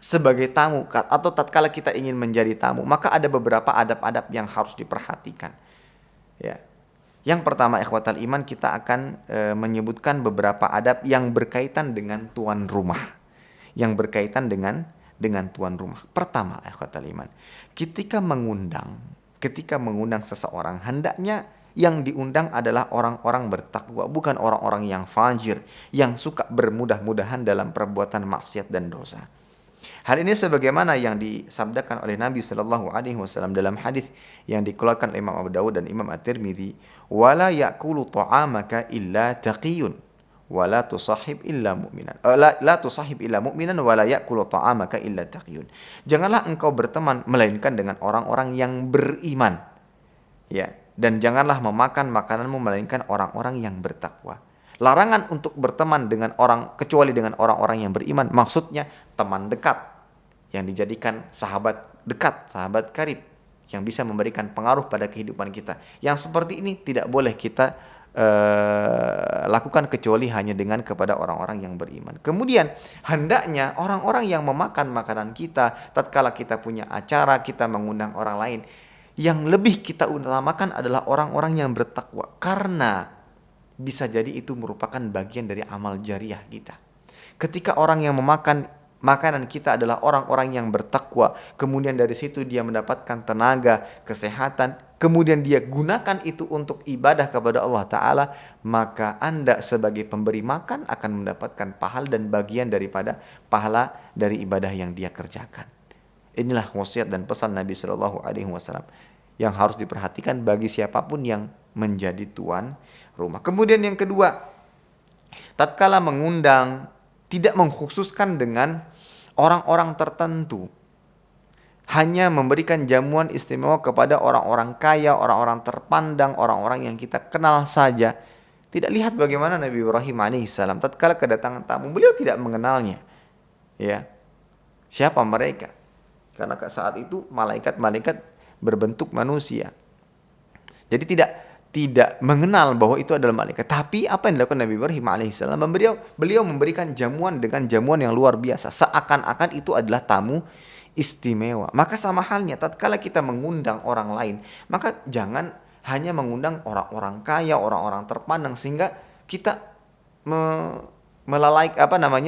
sebagai tamu atau tatkala kita ingin menjadi tamu, maka ada beberapa adab-adab yang harus diperhatikan. Ya. Yang pertama, ikhwatal iman, kita akan menyebutkan beberapa adab yang berkaitan dengan tuan rumah. Yang berkaitan dengan tuan rumah. Pertama, ikhwatal iman, ketika mengundang seseorang, hendaknya yang diundang adalah orang-orang bertakwa, bukan orang-orang yang fajir, yang suka bermudah-mudahan dalam perbuatan maksiat dan dosa. Hal ini sebagaimana yang disabdakan oleh Nabi sallallahu alaihi wasallam dalam hadis yang dikeluarkan Imam Abu Dawud dan Imam At-Tirmidzi, "Wala ya'kulu ta'amaka illa taqiyun, wala tusahib illa mu'minan." La tusahib illa mu'minan wala ya'kulu ta'amaka illa taqiyun. Janganlah engkau berteman melainkan dengan orang-orang yang beriman. Ya, dan janganlah memakan makananmu melainkan orang-orang yang bertakwa. Larangan untuk berteman dengan orang kecuali dengan orang-orang yang beriman, maksudnya teman dekat yang dijadikan sahabat dekat, sahabat karib yang bisa memberikan pengaruh pada kehidupan kita. Yang seperti ini tidak boleh kita lakukan kecuali hanya dengan kepada orang-orang yang beriman. Kemudian hendaknya orang-orang yang memakan makanan kita tatkala kita punya acara, kita mengundang orang lain, yang lebih kita utamakan adalah orang-orang yang bertakwa, karena bisa jadi itu merupakan bagian dari amal jariah kita. Ketika orang yang memakan makanan kita adalah orang-orang yang bertakwa, kemudian dari situ dia mendapatkan tenaga, kesehatan, kemudian dia gunakan itu untuk ibadah kepada Allah Ta'ala, maka Anda sebagai pemberi makan akan mendapatkan pahala dan bagian daripada pahala dari ibadah yang dia kerjakan. Inilah wasiat dan pesan Nabi Shallallahu Alaihi Wasallam yang harus diperhatikan bagi siapapun yang menjadi tuan rumah. Kemudian yang kedua, tatkala mengundang, tidak mengkhususkan dengan orang-orang tertentu, hanya memberikan jamuan istimewa kepada orang-orang kaya, orang-orang terpandang, orang-orang yang kita kenal saja. Tidak lihat bagaimana Nabi Ibrahim alaihissalam tatkala kedatangan tamu, beliau tidak mengenalnya. Ya, siapa mereka? Karena saat itu malaikat-malaikat berbentuk manusia. Jadi tidak mengenal bahwa itu adalah malaikat. Tapi apa yang dilakukan Nabi Ibrahim alaihissalam? Beliau memberikan jamuan dengan jamuan yang luar biasa. Seakan-akan itu adalah tamu istimewa. Maka sama halnya tatkala kita mengundang orang lain, maka jangan hanya mengundang orang-orang kaya, orang-orang terpandang, sehingga kita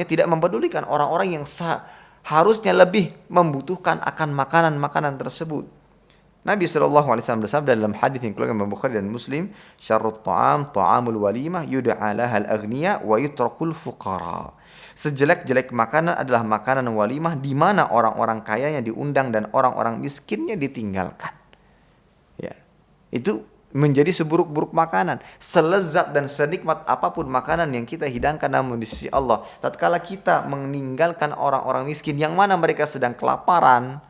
tidak mempedulikan orang-orang yang harusnya lebih membutuhkan akan makanan-makanan tersebut. Nabi SAW bersabda dalam hadis yang dikeluarkan Imam Bukhari dan Muslim, "Syarrut ta'am ta'amul walimah yud'a lahal aghniya wa yutrakul fuqara." Sejelek-jelek makanan adalah makanan walimah di mana orang-orang kayanya diundang dan orang-orang miskinnya ditinggalkan. Ya. Itu menjadi seburuk-buruk makanan. Selezat dan senikmat apapun makanan yang kita hidangkan, namun di sisi Allah, tatkala kita meninggalkan orang-orang miskin yang mana mereka sedang kelaparan,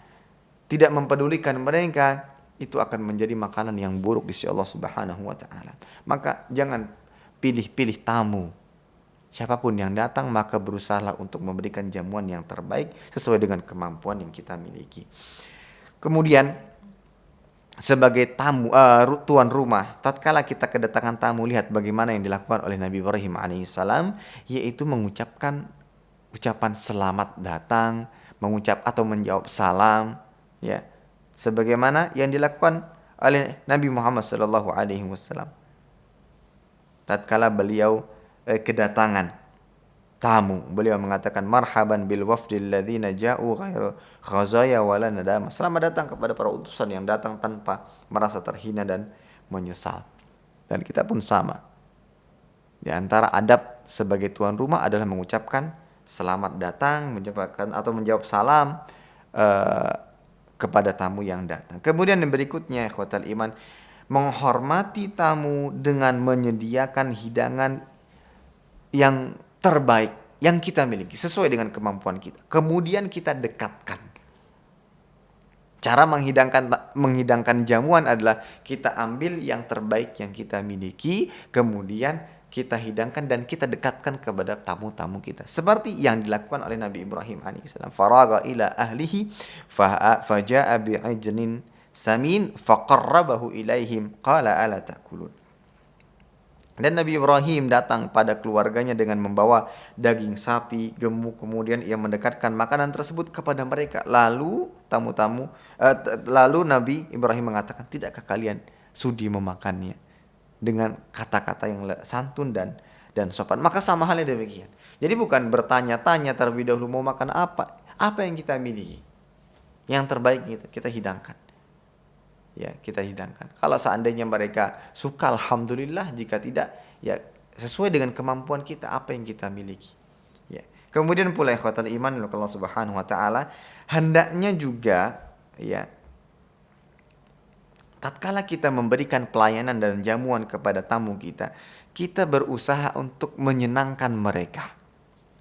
tidak mempedulikan mereka, itu akan menjadi makanan yang buruk di sisi Allah Subhanahu wa taala. Maka jangan pilih-pilih tamu. Siapapun yang datang, maka berusahalah untuk memberikan jamuan yang terbaik sesuai dengan kemampuan yang kita miliki. Kemudian sebagai tamu, tuan rumah, tatkala kita kedatangan tamu, lihat bagaimana yang dilakukan oleh Nabi Ibrahim alaihissalam, yaitu mengucapkan ucapan selamat datang, menjawab salam, ya, sebagaimana yang dilakukan oleh Nabi Muhammad sallallahu alaihi wasallam tatkala beliau kedatangan tamu, beliau mengatakan marhaban bil wafdil ladzina ja'u ghairu khazaya wala nadama. Selamat datang kepada para utusan yang datang tanpa merasa terhina dan menyesal. Dan kita pun sama. Di antara adab sebagai tuan rumah adalah mengucapkan selamat datang, menjawab salam kepada tamu yang datang. Kemudian yang berikutnya, ikhwatal iman, menghormati tamu dengan menyediakan hidangan yang terbaik yang kita miliki sesuai dengan kemampuan kita. Kemudian kita dekatkan. Cara menghidangkan jamuan adalah kita ambil yang terbaik yang kita miliki, kemudian kita hidangkan dan kita dekatkan kepada tamu-tamu kita. Seperti yang dilakukan oleh Nabi Ibrahim alaihissalam. Faraga ila ahlihi faja'a bi'ajnin samin faqarrabahu ilaihim qala ala ta'kulun. Dan Nabi Ibrahim datang pada keluarganya dengan membawa daging sapi gemuk, kemudian ia mendekatkan makanan tersebut kepada mereka. Lalu lalu Nabi Ibrahim mengatakan, tidakkah kalian sudi memakannya? Dengan kata-kata yang santun dan sopan. Maka sama halnya demikian. Jadi bukan bertanya-tanya terlebih dahulu mau makan apa yang kita miliki, yang terbaik kita hidangkan. Ya, kita hidangkan. Kalau seandainya mereka suka, alhamdulillah. Jika tidak, ya sesuai dengan kemampuan kita apa yang kita miliki. Ya. Kemudian pula ikhwatal iman Allah Subhanahu wa taala, hendaknya juga ya tatkala kita memberikan pelayanan dan jamuan kepada tamu kita, kita berusaha untuk menyenangkan mereka.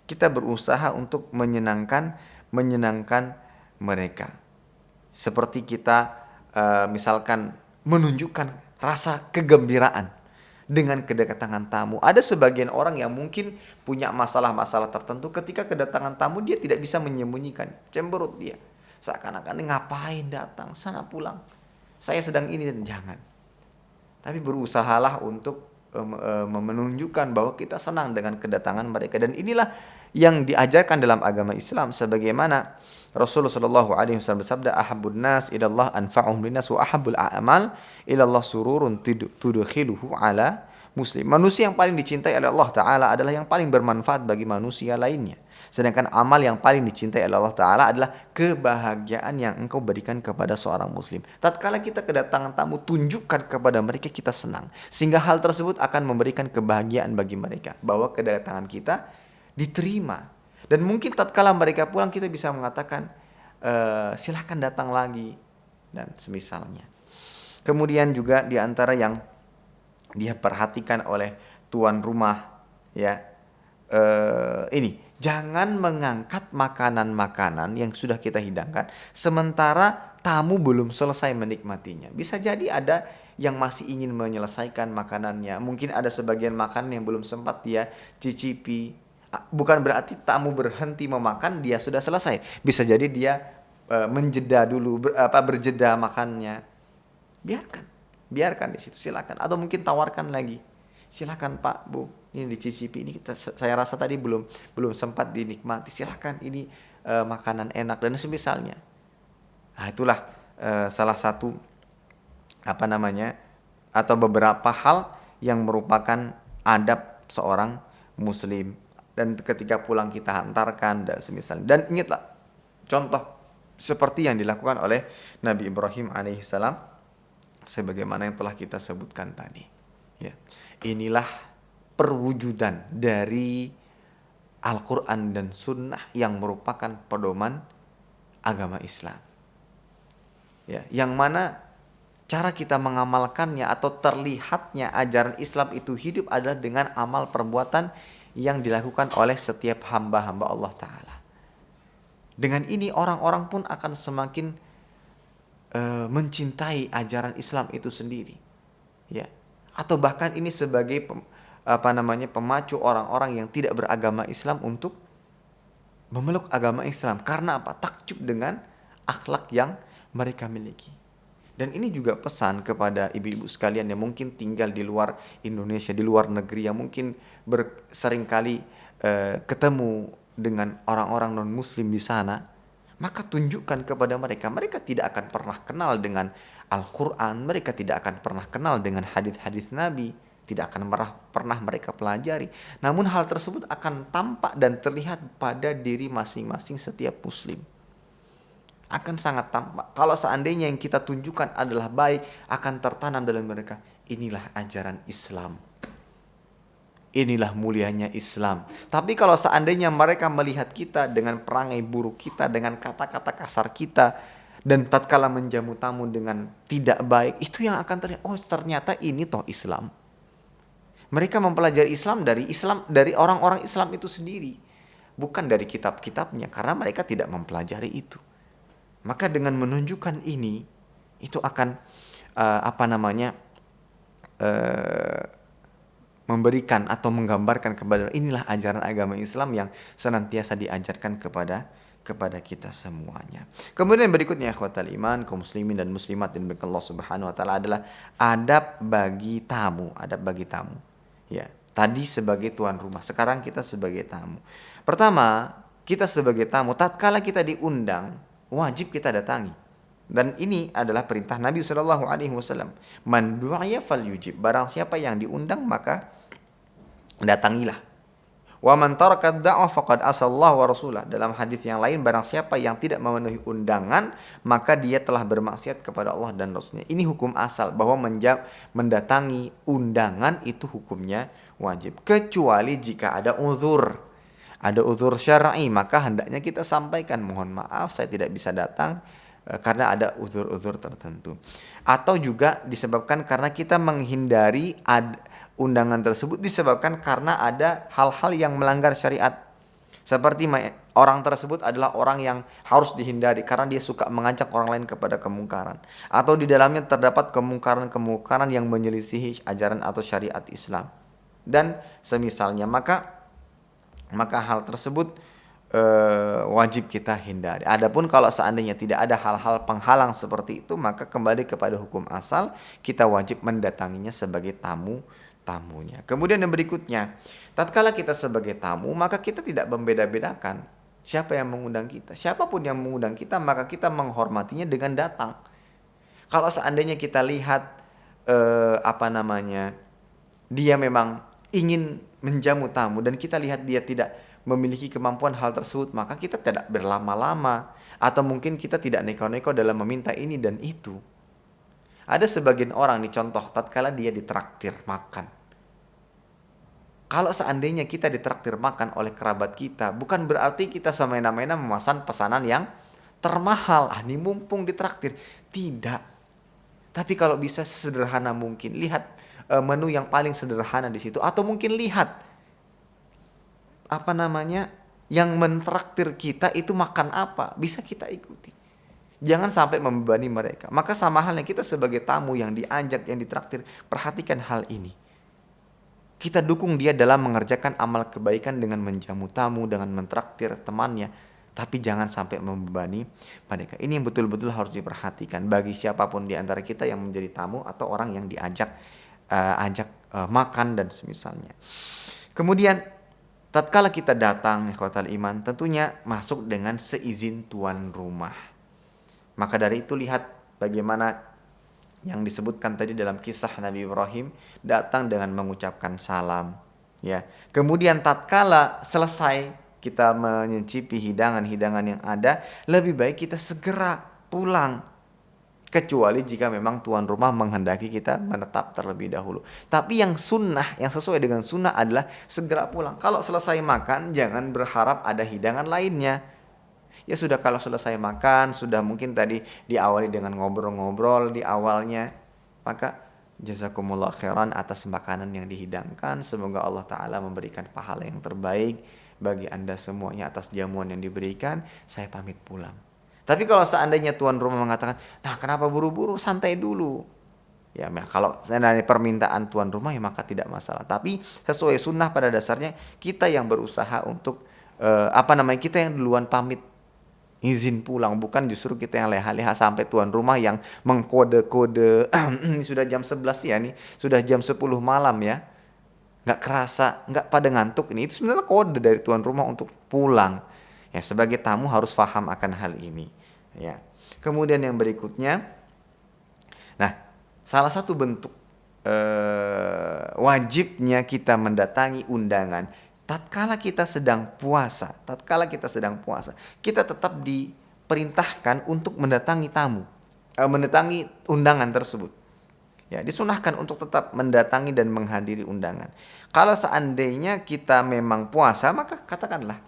Kita berusaha untuk menyenangkan mereka. Seperti kita misalkan menunjukkan rasa kegembiraan dengan kedatangan tamu. Ada sebagian orang yang mungkin punya masalah-masalah tertentu, ketika kedatangan tamu dia tidak bisa menyembunyikan, cemberut dia. Seakan-akan ngapain datang, sana pulang. Saya sedang ini dan jangan. Tapi berusahalah untuk menunjukkan bahwa kita senang dengan kedatangan mereka, dan inilah yang diajarkan dalam agama Islam, sebagaimana Rasulullah Shallallahu Alaihi Wasallam bersabda, "Ahabbun nas ilallah anfa'uhum linnas wa ahabbul a'mal ilallah sururun tudkhiluhu ala muslim." Manusia yang paling dicintai oleh Allah Taala adalah yang paling bermanfaat bagi manusia lainnya. Sedangkan amal yang paling dicintai oleh Allah Ta'ala adalah kebahagiaan yang engkau berikan kepada seorang muslim. Tatkala kita kedatangan tamu, tunjukkan kepada mereka kita senang. Sehingga hal tersebut akan memberikan kebahagiaan bagi mereka. Bahwa kedatangan kita diterima. Dan mungkin tatkala mereka pulang, kita bisa mengatakan, silahkan datang lagi. Dan semisalnya. Kemudian juga diantara yang dia perhatikan oleh tuan rumah, ya, ini. Jangan mengangkat makanan-makanan yang sudah kita hidangkan sementara tamu belum selesai menikmatinya. Bisa jadi ada yang masih ingin menyelesaikan makanannya. Mungkin ada sebagian makanan yang belum sempat dia cicipi. Bukan berarti tamu berhenti memakan, dia sudah selesai. Bisa jadi dia menjeda dulu, berjeda makannya. Biarkan di situ, silakan. Atau mungkin tawarkan lagi. Silakan Pak, Bu, ini dicicipi, ini saya rasa tadi belum sempat dinikmati, silakan, ini makanan enak dan semisalnya. Nah, itulah salah satu atau beberapa hal yang merupakan adab seorang muslim, dan ketika pulang kita hantarkan dan semisalnya. Dan ingatlah contoh seperti yang dilakukan oleh Nabi Ibrahim alaihissalam sebagaimana yang telah kita sebutkan tadi, ya. Inilah perwujudan dari Al-Quran dan Sunnah yang merupakan pedoman agama Islam, ya, yang mana cara kita mengamalkannya atau terlihatnya ajaran Islam itu hidup adalah dengan amal perbuatan yang dilakukan oleh setiap hamba-hamba Allah Ta'ala. Dengan ini orang-orang pun akan semakin mencintai ajaran Islam itu sendiri, ya. Atau bahkan ini sebagai pemacu orang-orang yang tidak beragama Islam untuk memeluk agama Islam. Karena apa? Takjub dengan akhlak yang mereka miliki. Dan ini juga pesan kepada ibu-ibu sekalian yang mungkin tinggal di luar Indonesia, di luar negeri, yang mungkin seringkali ketemu dengan orang-orang non-muslim di sana. Maka tunjukkan kepada mereka, mereka tidak akan pernah kenal dengan Al-Quran, mereka tidak akan pernah kenal dengan hadis-hadis Nabi, tidak akan pernah mereka pelajari. Namun hal tersebut akan tampak dan terlihat pada diri masing-masing setiap muslim. Akan sangat tampak. Kalau seandainya yang kita tunjukkan adalah baik, akan tertanam dalam mereka. Inilah ajaran Islam. Inilah mulianya Islam. Tapi kalau seandainya mereka melihat kita dengan perangai buruk kita, dengan kata-kata kasar kita, dan tatkala menjamu tamu dengan tidak baik, itu yang akan terlihat, oh ternyata ini toh Islam. Mereka mempelajari Islam dari orang-orang Islam itu sendiri, bukan dari kitab-kitabnya, karena mereka tidak mempelajari itu. Maka dengan menunjukkan ini, itu akan memberikan atau menggambarkan kepada inilah ajaran agama Islam yang senantiasa diajarkan kepada kita semuanya. Kemudian berikutnya ikhwatal iman, kaum muslimin dan muslimat yang dimuliakan Allah Subhanahu wa taala adalah adab bagi tamu, Ya, tadi sebagai tuan rumah, sekarang kita sebagai tamu. Pertama, kita sebagai tamu tatkala kita diundang, wajib kita datangi. Dan ini adalah perintah Nabi sallallahu alaihi wasallam. Man du'iya falyujib. Barang siapa yang diundang maka datangilah. Wa man taraka ad-da'wah faqad asallahu wa rasulah. Dalam hadis yang lain, barang siapa yang tidak memenuhi undangan, maka dia telah bermaksiat kepada Allah dan Rasulnya. Ini hukum asal, bahwa mendatangi undangan itu hukumnya wajib. Kecuali jika ada uzur. Ada uzur syar'i, maka hendaknya kita sampaikan, mohon maaf saya tidak bisa datang karena ada uzur-uzur tertentu. Atau juga disebabkan karena kita menghindari undangan tersebut disebabkan karena ada hal-hal yang melanggar syariat. Seperti orang tersebut adalah orang yang harus dihindari karena dia suka mengajak orang lain kepada kemungkaran, atau di dalamnya terdapat kemungkaran-kemungkaran yang menyelisihi ajaran atau syariat Islam dan semisalnya, maka hal tersebut wajib kita hindari. Adapun kalau seandainya tidak ada hal-hal penghalang seperti itu, maka kembali kepada hukum asal, kita wajib mendatanginya sebagai tamunya. Kemudian yang berikutnya, tatkala kita sebagai tamu, maka kita tidak membeda-bedakan siapa yang mengundang kita. Siapapun yang mengundang kita, maka kita menghormatinya dengan datang. Kalau seandainya kita lihat dia memang ingin menjamu tamu dan kita lihat dia tidak memiliki kemampuan hal tersebut, maka kita tidak berlama-lama, atau mungkin kita tidak neko-neko dalam meminta ini dan itu. Ada sebagian orang nih, contoh tatkala dia ditraktir makan. Kalau seandainya kita ditraktir makan oleh kerabat kita, bukan berarti kita semena-mena memesan pesanan yang termahal. Ini mumpung ditraktir. Tidak. Tapi kalau bisa sesederhana mungkin, lihat menu yang paling sederhana di situ, atau mungkin lihat yang mentraktir kita itu makan apa, bisa kita ikuti. Jangan sampai membebani mereka. Maka sama halnya kita sebagai tamu yang diajak, yang ditraktir, perhatikan hal ini. Kita dukung dia dalam mengerjakan amal kebaikan dengan menjamu tamu, dengan mentraktir temannya, tapi jangan sampai membebani mereka. Ini yang betul-betul harus diperhatikan bagi siapapun di antara kita yang menjadi tamu atau orang yang diajak makan dan semisalnya. Kemudian tatkala kita datang, ikhwatal iman, tentunya masuk dengan seizin tuan rumah. Maka dari itu lihat bagaimana yang disebutkan tadi dalam kisah Nabi Ibrahim, datang dengan mengucapkan salam. Ya. Kemudian tatkala selesai kita menyicipi hidangan-hidangan yang ada, lebih baik kita segera pulang. Kecuali jika memang tuan rumah menghendaki kita menetap terlebih dahulu. Tapi yang sunnah, yang sesuai dengan sunnah adalah segera pulang. Kalau selesai makan, jangan berharap ada hidangan lainnya. Ya sudah, kalau selesai makan, sudah mungkin tadi diawali dengan ngobrol-ngobrol di awalnya, maka jazakumullah khairan atas makanan yang dihidangkan. Semoga Allah Ta'ala memberikan pahala yang terbaik bagi Anda semuanya atas jamuan yang diberikan. Saya pamit pulang. Tapi kalau seandainya tuan rumah mengatakan, nah kenapa buru-buru, santai dulu. Ya, kalau seandainya permintaan tuan rumah, ya maka tidak masalah. Tapi sesuai sunnah pada dasarnya, kita yang berusaha untuk, kita yang duluan pamit izin pulang. Bukan justru kita yang leha-leha sampai tuan rumah yang mengkode-kode, ini sudah jam 11 ya nih, sudah jam 10 malam ya. Nggak kerasa, nggak pada ngantuk. Itu sebenarnya kode dari tuan rumah untuk pulang. Ya, sebagai tamu harus paham akan hal ini. Ya. Kemudian yang berikutnya, nah, salah satu bentuk wajibnya kita mendatangi undangan tatkala kita sedang puasa. Kita tetap diperintahkan untuk mendatangi tamu, mendatangi undangan tersebut. Ya, disunahkan untuk tetap mendatangi dan menghadiri undangan. Kalau seandainya kita memang puasa, maka katakanlah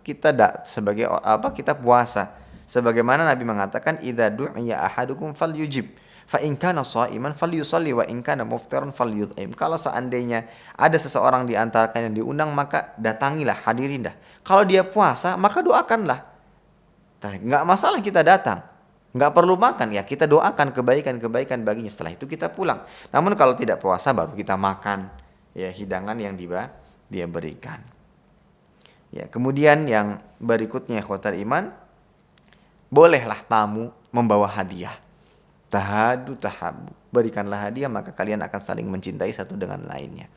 kita puasa. Sebagaimana Nabi mengatakan, idza du'iya ahadukum falyujib fa in kana sha'iman falyusalli wa in kana muftiran falyut'im. Kalau seandainya ada seseorang di antara kalian yang diundang, maka datangilah, hadirin dah. Kalau dia puasa, maka doakanlah. Enggak masalah kita datang. Enggak perlu makan, ya kita doakan kebaikan-kebaikan baginya. Setelah itu kita pulang. Namun kalau tidak puasa, baru kita makan ya hidangan yang dia berikan. Ya, kemudian yang berikutnya, ikhwatal iman, bolehlah tamu membawa hadiah. Tahadu tahabu. Berikanlah hadiah, maka kalian akan saling mencintai satu dengan lainnya.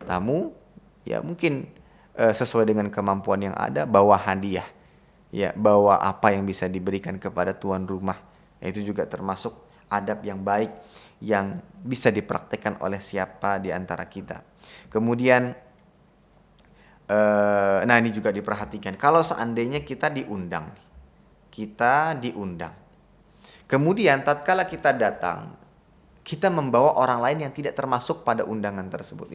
Tamu, ya mungkin sesuai dengan kemampuan yang ada, bawa hadiah. Ya, bawa apa yang bisa diberikan kepada tuan rumah. Itu juga termasuk adab yang baik yang bisa dipraktekkan oleh siapa di antara kita. Kemudian ini juga diperhatikan. Kalau seandainya kita diundang, kemudian tatkala kita datang, kita membawa orang lain yang tidak termasuk pada undangan tersebut.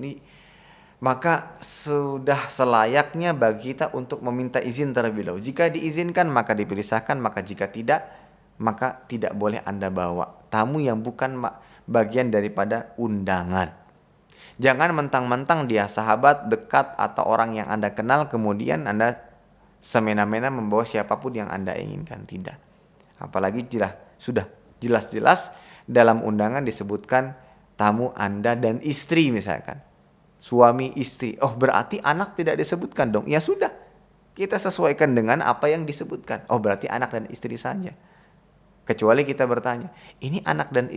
Maka sudah selayaknya bagi kita untuk meminta izin terlebih dahulu. Jika diizinkan, maka diperintahkan. Maka jika tidak, maka tidak boleh Anda bawa tamu yang bukan bagian daripada undangan. Jangan mentang-mentang dia sahabat dekat atau orang yang Anda kenal, kemudian Anda semena-mena membawa siapapun yang Anda inginkan. Tidak. Apalagi sudah jelas-jelas dalam undangan disebutkan tamu Anda dan istri misalkan. Suami istri. Oh, berarti anak tidak disebutkan dong. Ya sudah. Kita sesuaikan dengan apa yang disebutkan. Oh, berarti anak dan istri saja. Kecuali kita bertanya, ini anak dan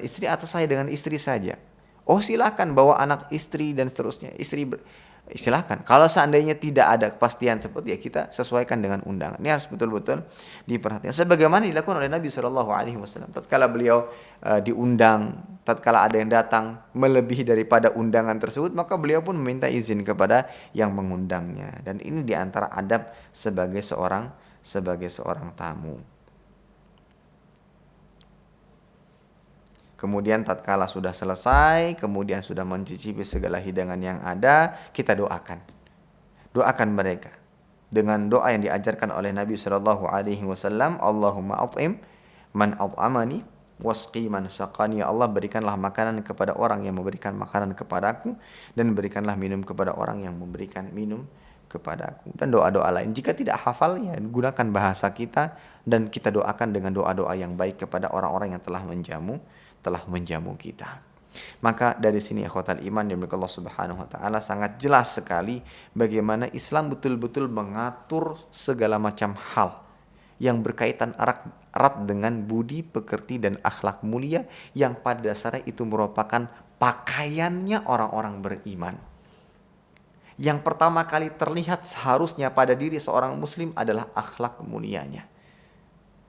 istri atau saya dengan istri saja? Oh, silakan bawa anak istri dan seterusnya. Silakan. Kalau seandainya tidak ada kepastian seperti kita sesuaikan dengan undangan. Ini harus betul-betul diperhatikan. Sebagaimana dilakukan oleh Nabi Shallallahu Alaihi Wasallam. Tatkala beliau diundang, tatkala ada yang datang melebihi daripada undangan tersebut, maka beliau pun meminta izin kepada yang mengundangnya. Dan ini diantara adab sebagai seorang tamu. Kemudian tatkala sudah selesai, kemudian sudah mencicipi segala hidangan yang ada, kita doakan. Doakan mereka dengan doa yang diajarkan oleh Nabi Shallallahu Alaihi Wasallam. Allahumma at'im man at'amani wasqi man saqani. Ya Allah, berikanlah makanan kepada orang yang memberikan makanan kepadaku, dan berikanlah minum kepada orang yang memberikan minum kepadaku. Dan doa-doa lain. Jika tidak hafal, ya gunakan bahasa kita dan kita doakan dengan doa-doa yang baik kepada orang-orang yang telah menjamu kita. Maka dari sini ikhwatal iman yang Allah Subhanahu wa taala sangat jelas sekali bagaimana Islam betul-betul mengatur segala macam hal yang berkaitan erat dengan budi pekerti dan akhlak mulia yang pada dasarnya itu merupakan pakaiannya orang-orang beriman. Yang pertama kali terlihat seharusnya pada diri seorang muslim adalah akhlak mulianya.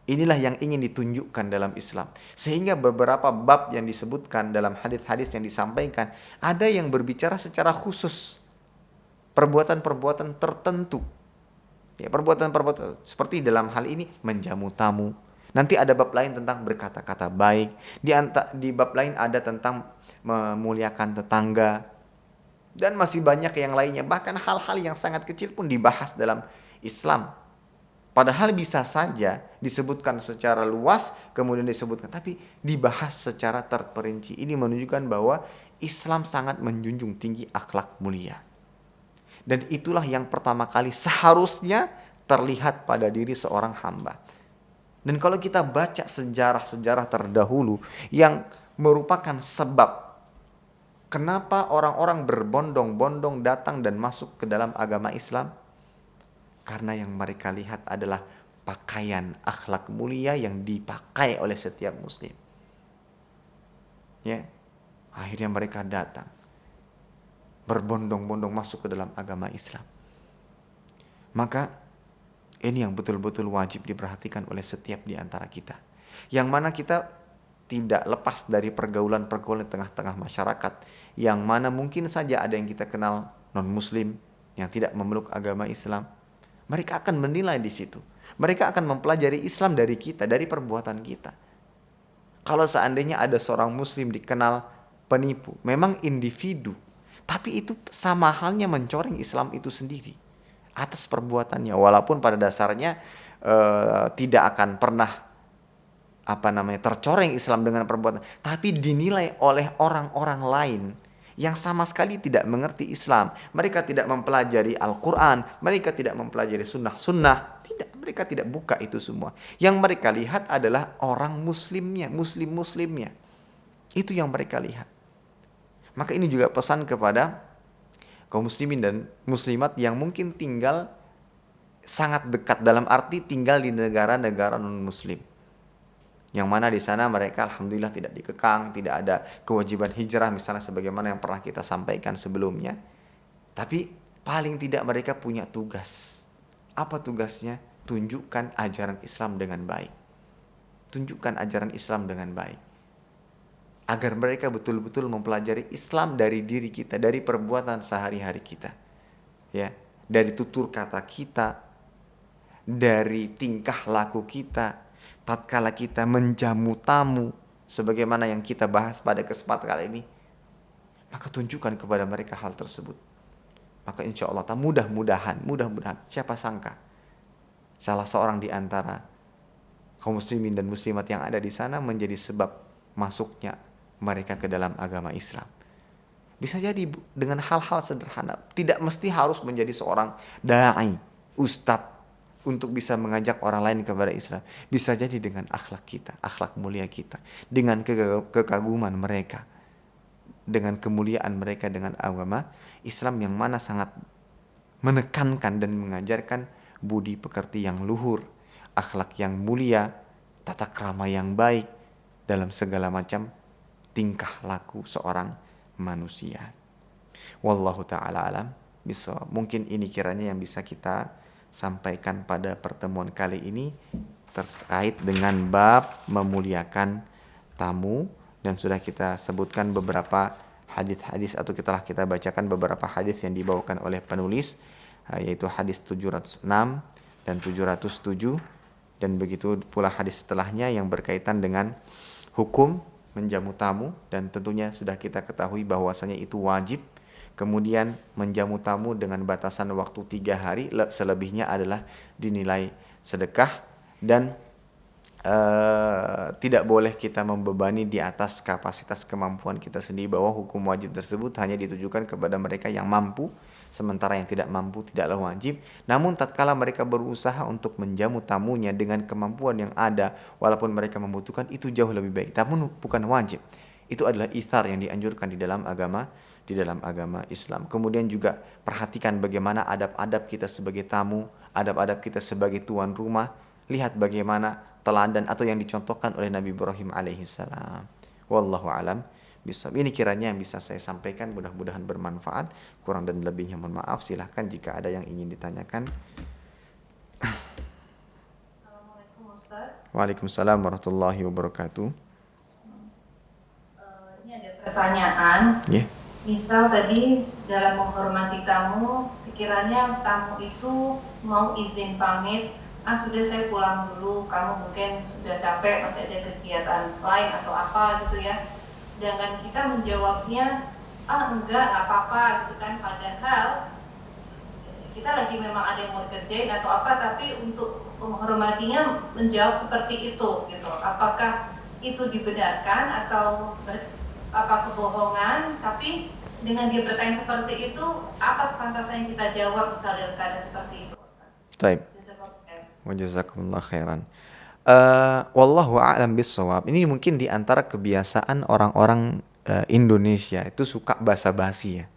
Inilah yang ingin ditunjukkan dalam Islam. Sehingga beberapa bab yang disebutkan dalam hadis-hadis yang disampaikan, ada yang berbicara secara khusus. Perbuatan-perbuatan tertentu. Ya, perbuatan-perbuatan seperti dalam hal ini menjamu tamu. Nanti ada bab lain tentang berkata-kata baik. Di bab lain ada tentang memuliakan tetangga. Dan masih banyak yang lainnya. Bahkan hal-hal yang sangat kecil pun dibahas dalam Islam. Padahal bisa saja disebutkan secara luas, kemudian disebutkan, tapi dibahas secara terperinci. Ini menunjukkan bahwa Islam sangat menjunjung tinggi akhlak mulia. Dan itulah yang pertama kali seharusnya terlihat pada diri seorang hamba. Dan kalau kita baca sejarah-sejarah terdahulu yang merupakan sebab kenapa orang-orang berbondong-bondong datang dan masuk ke dalam agama Islam, karena yang mereka lihat adalah pakaian akhlak mulia yang dipakai oleh setiap muslim. Ya, akhirnya mereka datang berbondong-bondong masuk ke dalam agama Islam. Maka ini yang betul-betul wajib diperhatikan oleh setiap di antara kita. Yang mana kita tidak lepas dari pergaulan-pergaulan tengah-tengah masyarakat, yang mana mungkin saja ada yang kita kenal non-muslim yang tidak memeluk agama Islam. Mereka akan menilai di situ. Mereka akan mempelajari Islam dari kita, dari perbuatan kita. Kalau seandainya ada seorang muslim dikenal penipu, memang individu, tapi itu sama halnya mencoreng Islam itu sendiri atas perbuatannya, walaupun pada dasarnya tidak akan pernah tercoreng Islam dengan perbuatan, tapi dinilai oleh orang-orang lain yang sama sekali tidak mengerti Islam. Mereka tidak mempelajari Al-Quran, mereka tidak mempelajari sunnah-sunnah, mereka tidak buka itu semua. Yang mereka lihat adalah orang muslimnya, muslimnya. Itu yang mereka lihat. Maka ini juga pesan kepada kaum muslimin dan muslimat yang mungkin tinggal sangat dekat, dalam arti tinggal di negara-negara non-muslim. Yang mana di sana mereka alhamdulillah tidak dikekang, tidak ada kewajiban hijrah misalnya sebagaimana yang pernah kita sampaikan sebelumnya. Tapi paling tidak mereka punya tugas. Apa tugasnya? Tunjukkan ajaran Islam dengan baik. Tunjukkan ajaran Islam dengan baik. Agar mereka betul-betul mempelajari Islam dari diri kita, dari perbuatan sehari-hari kita. Ya, dari tutur kata kita, dari tingkah laku kita, tatkala kita menjamu tamu, sebagaimana yang kita bahas pada kesempatan kali ini, maka tunjukkan kepada mereka hal tersebut. Maka insya Allah mudah-mudahan, siapa sangka salah seorang di antara kaum muslimin dan muslimat yang ada di sana menjadi sebab masuknya mereka ke dalam agama Islam. Bisa jadi dengan hal-hal sederhana. Tidak mesti harus menjadi seorang da'i, ustadz, untuk bisa mengajak orang lain kepada Islam. Bisa jadi dengan akhlak kita, akhlak mulia kita, dengan kekaguman mereka, dengan kemuliaan mereka dengan agama Islam yang mana sangat menekankan dan mengajarkan budi pekerti yang luhur, akhlak yang mulia, tata krama yang baik dalam segala macam tingkah laku seorang manusia. Wallahu ta'ala alam bisawab. Mungkin ini kiranya yang bisa kita sampaikan pada pertemuan kali ini terkait dengan bab memuliakan tamu, dan sudah kita sebutkan beberapa hadis-hadis atau kita bacakan beberapa hadis yang dibawakan oleh penulis, yaitu hadis 706 dan 707, dan begitu pula hadis setelahnya yang berkaitan dengan hukum menjamu tamu, dan tentunya sudah kita ketahui bahwasanya itu wajib. Kemudian menjamu tamu dengan batasan waktu 3 hari, selebihnya adalah dinilai sedekah, dan tidak boleh kita membebani di atas kapasitas kemampuan kita sendiri, bahwa hukum wajib tersebut hanya ditujukan kepada mereka yang mampu, sementara yang tidak mampu tidaklah wajib. Namun tatkala mereka berusaha untuk menjamu tamunya dengan kemampuan yang ada, walaupun mereka membutuhkan, itu jauh lebih baik, namun bukan wajib. Itu adalah ithar yang dianjurkan di dalam agama Islam. Kemudian juga perhatikan bagaimana adab-adab kita sebagai tamu, adab-adab kita sebagai tuan rumah. Lihat bagaimana teladan atau yang dicontohkan oleh Nabi Ibrahim alaihissalam. Wallahu alam bisawab. Ini kiranya yang bisa saya sampaikan, mudah-mudahan bermanfaat. Kurang dan lebihnya mohon maaf. Silahkan jika ada yang ingin ditanyakan. Assalamualaikum Ustaz. Waalaikumsalam warahmatullahi wabarakatuh. Ini ada pertanyaan. Yeah. Misal tadi dalam menghormati tamu, sekiranya tamu itu mau izin pamit, sudah saya pulang dulu, kamu mungkin sudah capek, masih ada kegiatan lain atau apa gitu ya. Sedangkan kita menjawabnya, enggak apa-apa gitu kan, padahal kita lagi memang ada yang mau kerjain atau apa, tapi untuk menghormatinya menjawab seperti itu gitu. Apakah itu dibenarkan atau apa kebohongan? Tapi dengan dia bertanya seperti itu, apa sepantasnya yang kita jawab misalnya dalam keadaan seperti itu, Ustaz? Baik. Wajazakumullah khairan. Wallahu a'lam bissawab. Ini mungkin di antara kebiasaan orang-orang Indonesia itu suka basa-basi ya.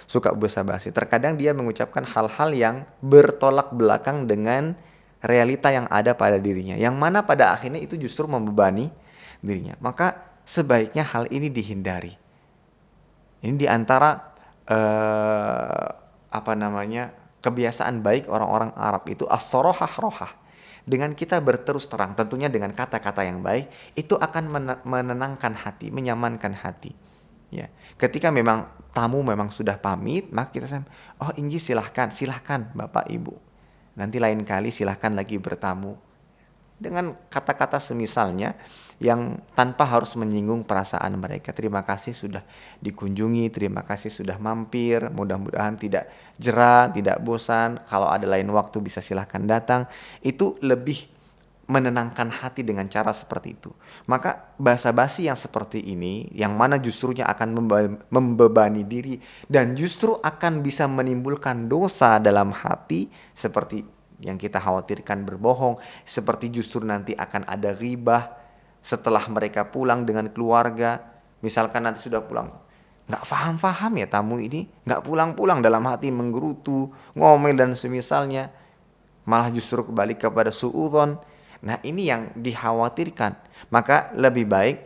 Suka basa-basi. Terkadang dia mengucapkan hal-hal yang bertolak belakang dengan realita yang ada pada dirinya, yang mana pada akhirnya itu justru membebani dirinya. Maka sebaiknya hal ini dihindari. Ini di antara kebiasaan baik orang-orang Arab itu as-sarahah rohah. Dengan kita berterus terang, tentunya dengan kata-kata yang baik, itu akan menenangkan hati, menyamankan hati. Ya, ketika memang tamu memang sudah pamit, maka kita Inji silahkan Bapak Ibu. Nanti lain kali silahkan lagi bertamu. Dengan kata-kata semisalnya yang tanpa harus menyinggung perasaan mereka. Terima kasih sudah dikunjungi, terima kasih sudah mampir, mudah-mudahan tidak jera, tidak bosan, kalau ada lain waktu bisa silahkan datang. Itu lebih menenangkan hati dengan cara seperti itu. Maka basa-basi yang seperti ini, yang mana justrunya akan membebani diri dan justru akan bisa menimbulkan dosa dalam hati, seperti yang kita khawatirkan berbohong, seperti justru nanti akan ada ghibah setelah mereka pulang dengan keluarga. Misalkan nanti sudah pulang, nggak faham-faham ya tamu ini, nggak pulang-pulang, dalam hati menggerutu, ngomel dan semisalnya, malah justru kembali kepada suudzon. Nah ini yang dikhawatirkan. Maka lebih baik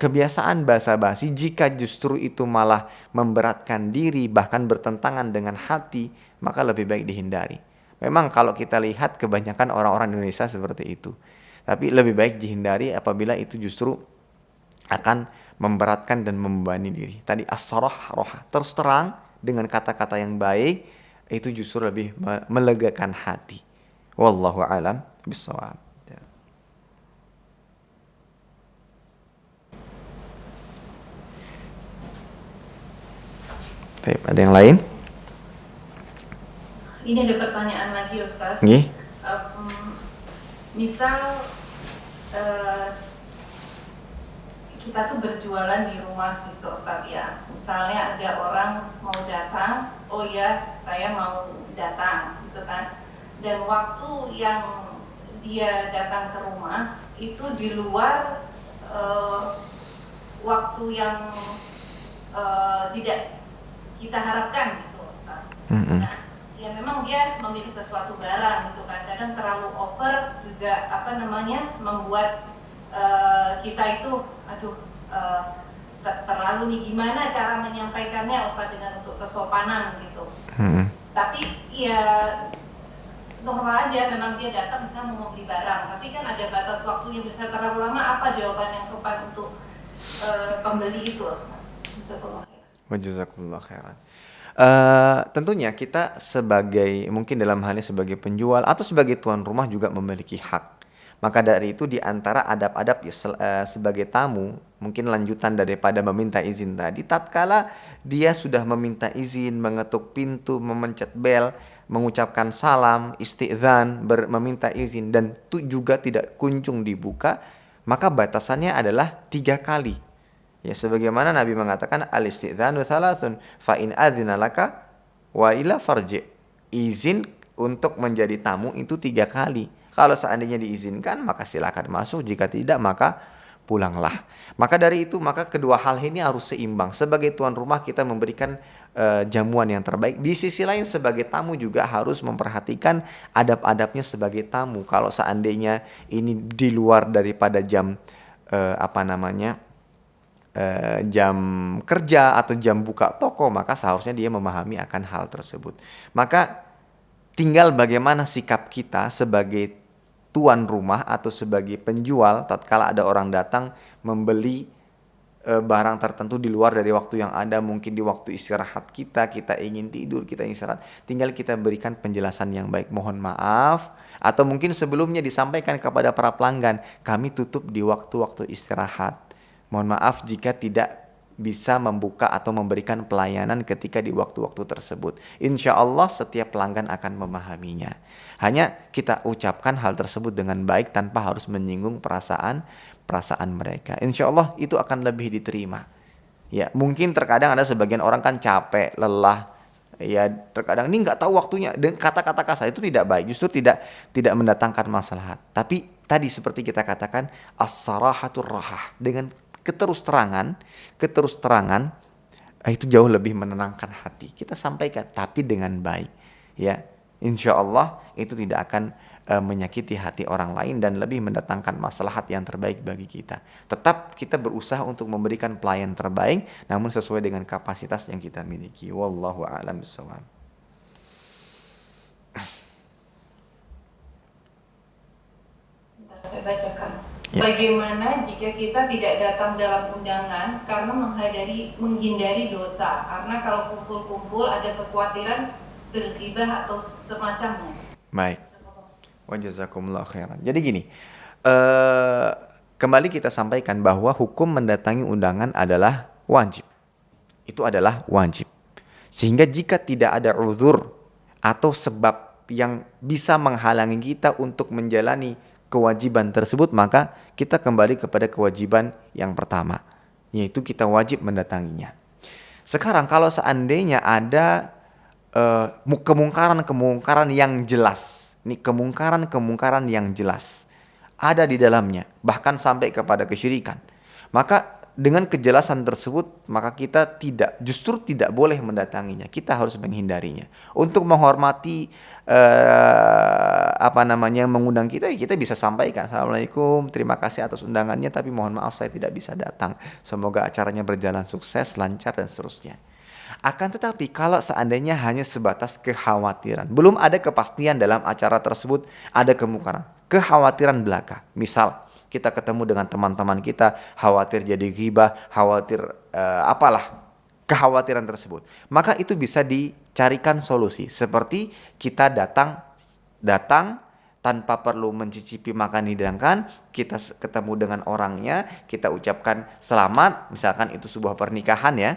kebiasaan basa-basi, jika justru itu malah memberatkan diri, bahkan bertentangan dengan hati, maka lebih baik dihindari. Memang kalau kita lihat kebanyakan orang-orang Indonesia seperti itu. Tapi lebih baik dihindari apabila itu justru akan memberatkan dan membebani diri. Tadi as-sarah roha, terus terang dengan kata-kata yang baik, itu justru lebih melegakan hati. Wallahu a'lam bishawab. Baik, ada yang lain? Ini ada pertanyaan lagi Ustaz. kita tuh berjualan di rumah gitu Ustaz ya. Misalnya ada orang mau datang, oh ya saya mau datang gitu kan. Dan waktu yang dia datang ke rumah itu di luar waktu yang tidak kita harapkan gitu Ustaz. Nah, ya memang dia memiliki sesuatu barang gitu kan. Kadang terlalu over juga membuat kita itu terlalu nih gimana cara menyampaikannya Ustaz dengan untuk kesopanan gitu. Tapi ya normal aja, memang dia datang misalnya mau beli barang, tapi kan ada batas waktu yang bisa terlalu lama. Apa jawaban yang sopan untuk pembeli itu Ustaz? Jazakumullah khairan. Tentunya kita sebagai, mungkin dalam halnya sebagai penjual atau sebagai tuan rumah juga memiliki hak. Maka dari itu di antara adab-adab sebagai tamu, mungkin lanjutan daripada meminta izin tadi, tatkala dia sudah meminta izin, mengetuk pintu, memencet bel, mengucapkan salam, isti'dzan, meminta izin, dan itu juga tidak kunjung dibuka, maka batasannya adalah 3 kali. Ya, sebagaimana Nabi mengatakan al-isti'dzanu thalathun fa in adzina laka wa ila farji. Izin untuk menjadi tamu itu 3 kali. Kalau seandainya diizinkan maka silakan masuk, jika tidak maka pulanglah. Maka dari itu, maka kedua hal ini harus seimbang. Sebagai tuan rumah kita memberikan jamuan yang terbaik. Di sisi lain sebagai tamu juga harus memperhatikan adab-adabnya sebagai tamu. Kalau seandainya ini di luar daripada jam jam kerja atau jam buka toko, maka seharusnya dia memahami akan hal tersebut. Maka tinggal bagaimana sikap kita sebagai tuan rumah atau sebagai penjual tatkala ada orang datang membeli barang tertentu di luar dari waktu yang ada, mungkin di waktu istirahat kita ingin tidur, kita ingin istirahat, tinggal kita berikan penjelasan yang baik. Mohon maaf, atau mungkin sebelumnya disampaikan kepada para pelanggan, kami tutup di waktu-waktu istirahat. Mohon maaf jika tidak bisa membuka atau memberikan pelayanan ketika di waktu-waktu tersebut. Insya Allah setiap pelanggan akan memahaminya. Hanya kita ucapkan hal tersebut dengan baik tanpa harus menyinggung perasaan mereka. Insya Allah itu akan lebih diterima. Ya, mungkin terkadang ada sebagian orang kan capek, lelah. Ya, terkadang ini nggak tahu waktunya, dan kata-kata kasar itu tidak baik, justru tidak mendatangkan maslahat. Tapi tadi seperti kita katakan as-sarahatur rahah, dengan keterus terangan itu jauh lebih menenangkan hati. Kita sampaikan tapi dengan baik, ya. Insya Allah itu tidak akan menyakiti hati orang lain dan lebih mendatangkan maslahat yang terbaik bagi kita. Tetap kita berusaha untuk memberikan pelayan terbaik, namun sesuai dengan kapasitas yang kita miliki. Wallahu a'lam bishawab. Saya bacakan. Ya. Bagaimana jika kita tidak datang dalam undangan karena menghindari dosa? Karena kalau kumpul-kumpul ada kekhawatiran berghibah atau semacamnya. Baik. Wa jazakumullah khairan. Jadi gini, kembali kita sampaikan bahwa hukum mendatangi undangan adalah wajib. Itu adalah wajib. Sehingga jika tidak ada uzur atau sebab yang bisa menghalangi kita untuk menjalani kewajiban tersebut, maka kita kembali kepada kewajiban yang pertama, yaitu kita wajib mendatanginya. Sekarang kalau seandainya ada kemungkaran yang jelas, ini kemungkaran yang jelas ada di dalamnya, bahkan sampai kepada kesyirikan, maka dengan kejelasan tersebut maka kita justru tidak boleh mendatanginya. Kita harus menghindarinya. Untuk menghormati mengundang kita bisa sampaikan, Assalamualaikum, terima kasih atas undangannya, tapi mohon maaf saya tidak bisa datang. Semoga acaranya berjalan sukses, lancar dan seterusnya. Akan tetapi kalau seandainya hanya sebatas kekhawatiran, belum ada kepastian dalam acara tersebut, ada kemungkaran, kekhawatiran belaka. Misal kita ketemu dengan teman-teman kita, khawatir jadi ghibah, khawatir kekhawatiran tersebut. Maka itu bisa dicarikan solusi. Seperti kita datang tanpa perlu mencicipi makan hidangkan, kita ketemu dengan orangnya, kita ucapkan selamat, misalkan itu sebuah pernikahan ya.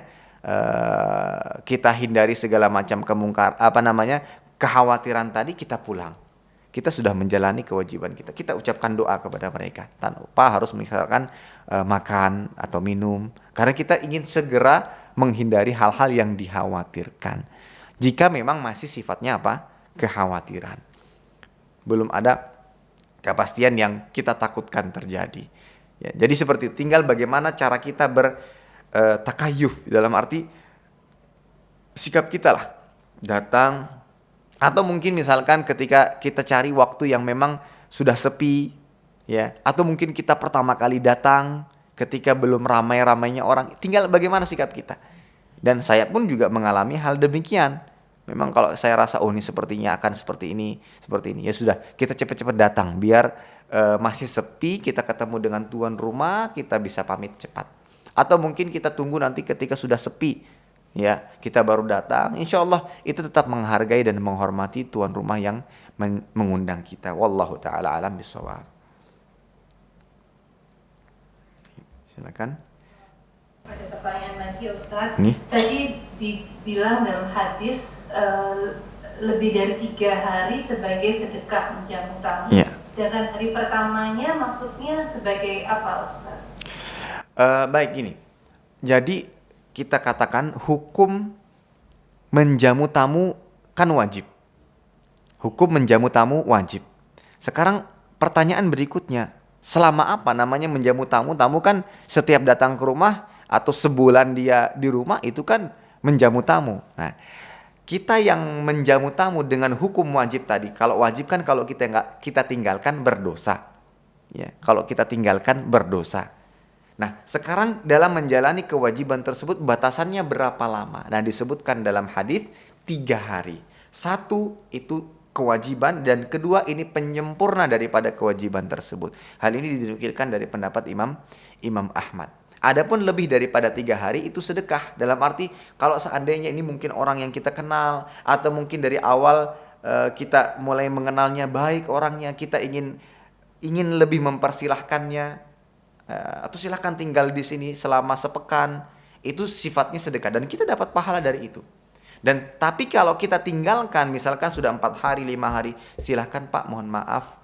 Kita hindari segala macam kekhawatiran tadi, kita pulang. kita sudah menjalani kewajiban kita. Kita ucapkan doa kepada mereka tanpa harus misalkan makan atau minum. Karena kita ingin segera menghindari hal-hal yang dikhawatirkan. Jika memang masih sifatnya apa? Kekhawatiran. Belum ada kepastian yang kita takutkan terjadi. Ya, jadi seperti itu. Tinggal bagaimana cara kita bertakayuf, dalam arti sikap kita lah. Datang, atau mungkin misalkan ketika kita cari waktu yang memang sudah sepi, ya, atau mungkin kita pertama kali datang ketika belum ramai-ramainya orang, tinggal bagaimana sikap kita. Dan saya pun juga mengalami hal demikian. Memang kalau saya rasa ini sepertinya akan seperti ini, ya sudah, kita cepat-cepat datang biar masih sepi, kita ketemu dengan tuan rumah, kita bisa pamit cepat. Atau mungkin kita tunggu nanti ketika sudah sepi, ya, kita baru datang. Insya Allah itu tetap menghargai dan menghormati tuan rumah yang mengundang kita. Wallahu ta'ala alam bisawab. Silakan. Ada pertanyaan lagi Ustadz. Nih. Tadi dibilang dalam hadis lebih dari 3 hari sebagai sedekah menjamu tamu. Ya. Sedangkan hari pertamanya maksudnya sebagai apa Ustadz? Baik, ini. Jadi kita katakan hukum menjamu tamu kan wajib. Hukum menjamu tamu wajib. Sekarang pertanyaan berikutnya, selama apa namanya menjamu tamu? Tamu kan setiap datang ke rumah atau sebulan dia di rumah itu kan menjamu tamu. Nah, kita yang menjamu tamu dengan hukum wajib tadi, kalau wajib kan kalau kita tinggalkan berdosa. Ya, kalau kita tinggalkan berdosa. Nah, sekarang dalam menjalani kewajiban tersebut batasannya berapa lama? Nah, disebutkan dalam hadis 3 hari. 1 itu kewajiban dan kedua ini penyempurna daripada kewajiban tersebut. Hal ini dinukilkan dari pendapat Imam Ahmad. Adapun lebih daripada 3 hari itu sedekah. Dalam arti kalau seandainya ini mungkin orang yang kita kenal atau mungkin dari awal kita mulai mengenalnya baik orangnya, kita ingin lebih mempersilahkannya. Atau silahkan tinggal di sini selama sepekan, itu sifatnya sedekah dan kita dapat pahala dari itu. Dan tapi kalau kita tinggalkan misalkan sudah 4 hari 5 hari, silahkan Pak mohon maaf,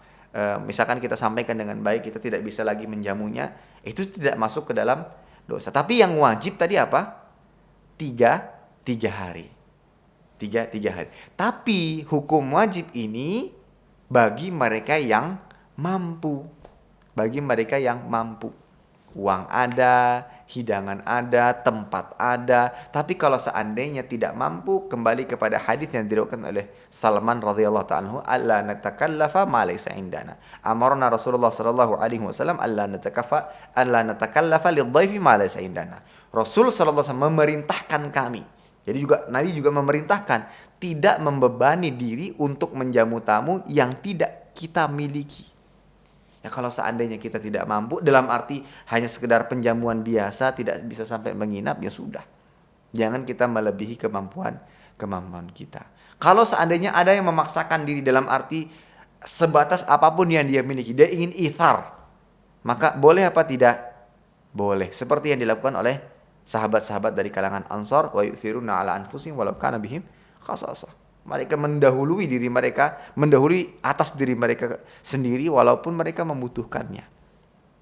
misalkan kita sampaikan dengan baik, kita tidak bisa lagi menjamunya, itu tidak masuk ke dalam dosa. Tapi yang wajib tadi apa? 3 hari. 3 hari. Tapi hukum wajib ini bagi mereka yang mampu. Bagi mereka yang mampu. Uang ada, hidangan ada, tempat ada. Tapi kalau seandainya tidak mampu, kembali kepada hadis yang diriwayatkan oleh Salman radhiyallahu ta'ala anhu, alla natakallafa ma laysa indana. Amarna Rasulullah sallallahu alaihi wasallam alla natakallafa lidhaifi ma laysa indana. Rasul sallallahu alaihi wasallam memerintahkan kami. Jadi juga Nabi juga memerintahkan tidak membebani diri untuk menjamu tamu yang tidak kita miliki. Ya kalau seandainya kita tidak mampu, dalam arti hanya sekedar penjamuan biasa, tidak bisa sampai menginap, ya sudah. Jangan kita melebihi kemampuan kita. Kalau seandainya ada yang memaksakan diri dalam arti sebatas apapun yang dia miliki, dia ingin ithar, maka boleh apa tidak? Boleh. Seperti yang dilakukan oleh sahabat-sahabat dari kalangan Ansar, wa yu'thiruna ala anfusihim walau kana bihim khasasah. Mereka mendahului atas diri mereka sendiri walaupun mereka membutuhkannya.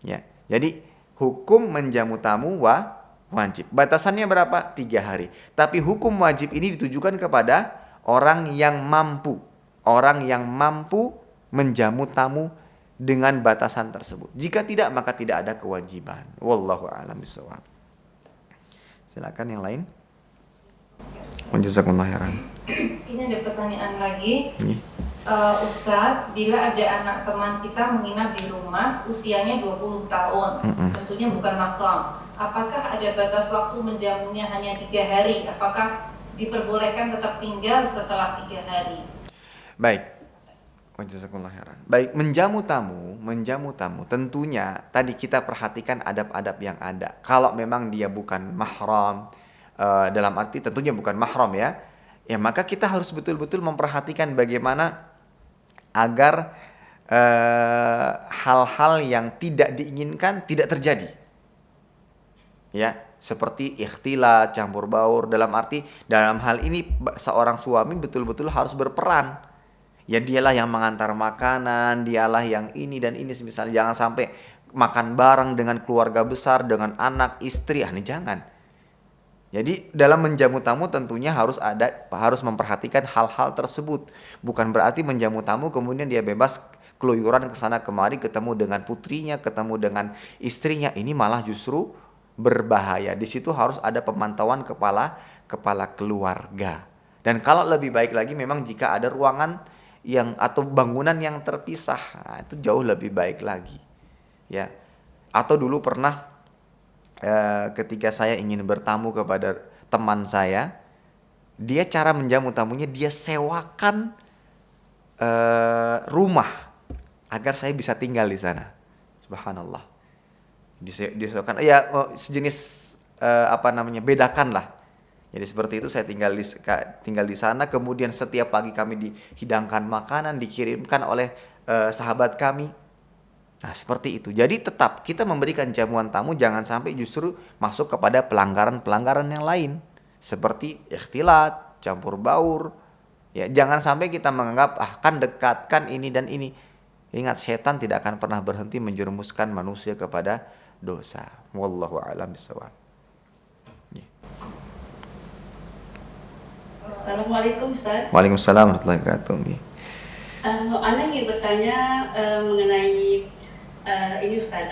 Ya. Jadi hukum menjamu tamu wajib. Batasannya berapa? 3 hari. Tapi hukum wajib ini ditujukan kepada orang yang mampu. Orang yang mampu menjamu tamu dengan batasan tersebut. Jika tidak, maka tidak ada kewajiban. Wallahu a'lam bishawab. Silakan yang lain. Jazakumullah khairan. Ini ada pertanyaan lagi. Ustadz, bila ada anak teman kita menginap di rumah usianya 20 tahun, tentunya bukan mahram, apakah ada batas waktu menjamunya hanya 3 hari? Apakah diperbolehkan tetap tinggal setelah 3 hari? Baik. Jazakumullah khairan. Baik, menjamu tamu tentunya tadi kita perhatikan adab-adab yang ada. Kalau memang dia bukan mahram, dalam arti tentunya bukan mahram ya, maka kita harus betul-betul memperhatikan bagaimana agar hal-hal yang tidak diinginkan tidak terjadi. Ya, seperti ikhtilat, campur baur, dalam arti dalam hal ini seorang suami betul-betul harus berperan. Ya dialah yang mengantar makanan, dialah yang ini dan ini misalnya. Jangan sampai makan bareng dengan keluarga besar, dengan anak, istri, ini jangan. Jadi dalam menjamu tamu tentunya harus memperhatikan hal-hal tersebut. Bukan berarti menjamu tamu kemudian dia bebas keluyuran ke sana kemari, ketemu dengan putrinya, ketemu dengan istrinya. Ini malah justru berbahaya. Di situ harus ada pemantauan kepala keluarga. Dan kalau lebih baik lagi memang jika ada ruangan atau bangunan yang terpisah, nah, itu jauh lebih baik lagi. Ya. Atau dulu pernah ketika saya ingin bertamu kepada teman saya, dia cara menjamu tamunya dia sewakan rumah agar saya bisa tinggal di sana. Subhanallah. Disewakan ya sejenis bedakan lah. Jadi seperti itu saya tinggal di sana, kemudian setiap pagi kami dihidangkan makanan dikirimkan oleh sahabat kami. Nah, seperti itu. Jadi tetap kita memberikan jamuan tamu jangan sampai justru masuk kepada pelanggaran-pelanggaran yang lain seperti ikhtilat, campur baur. Ya, jangan sampai kita menganggap kan dekat, kan ini dan ini. Ingat, setan tidak akan pernah berhenti menjerumuskan manusia kepada dosa. Wallahu a'lam bishawab. Assalamualaikum Ustaz. Waalaikumsalam warahmatullahi wabarakatuh. Ana ingin bertanya mengenai ini Ustaz.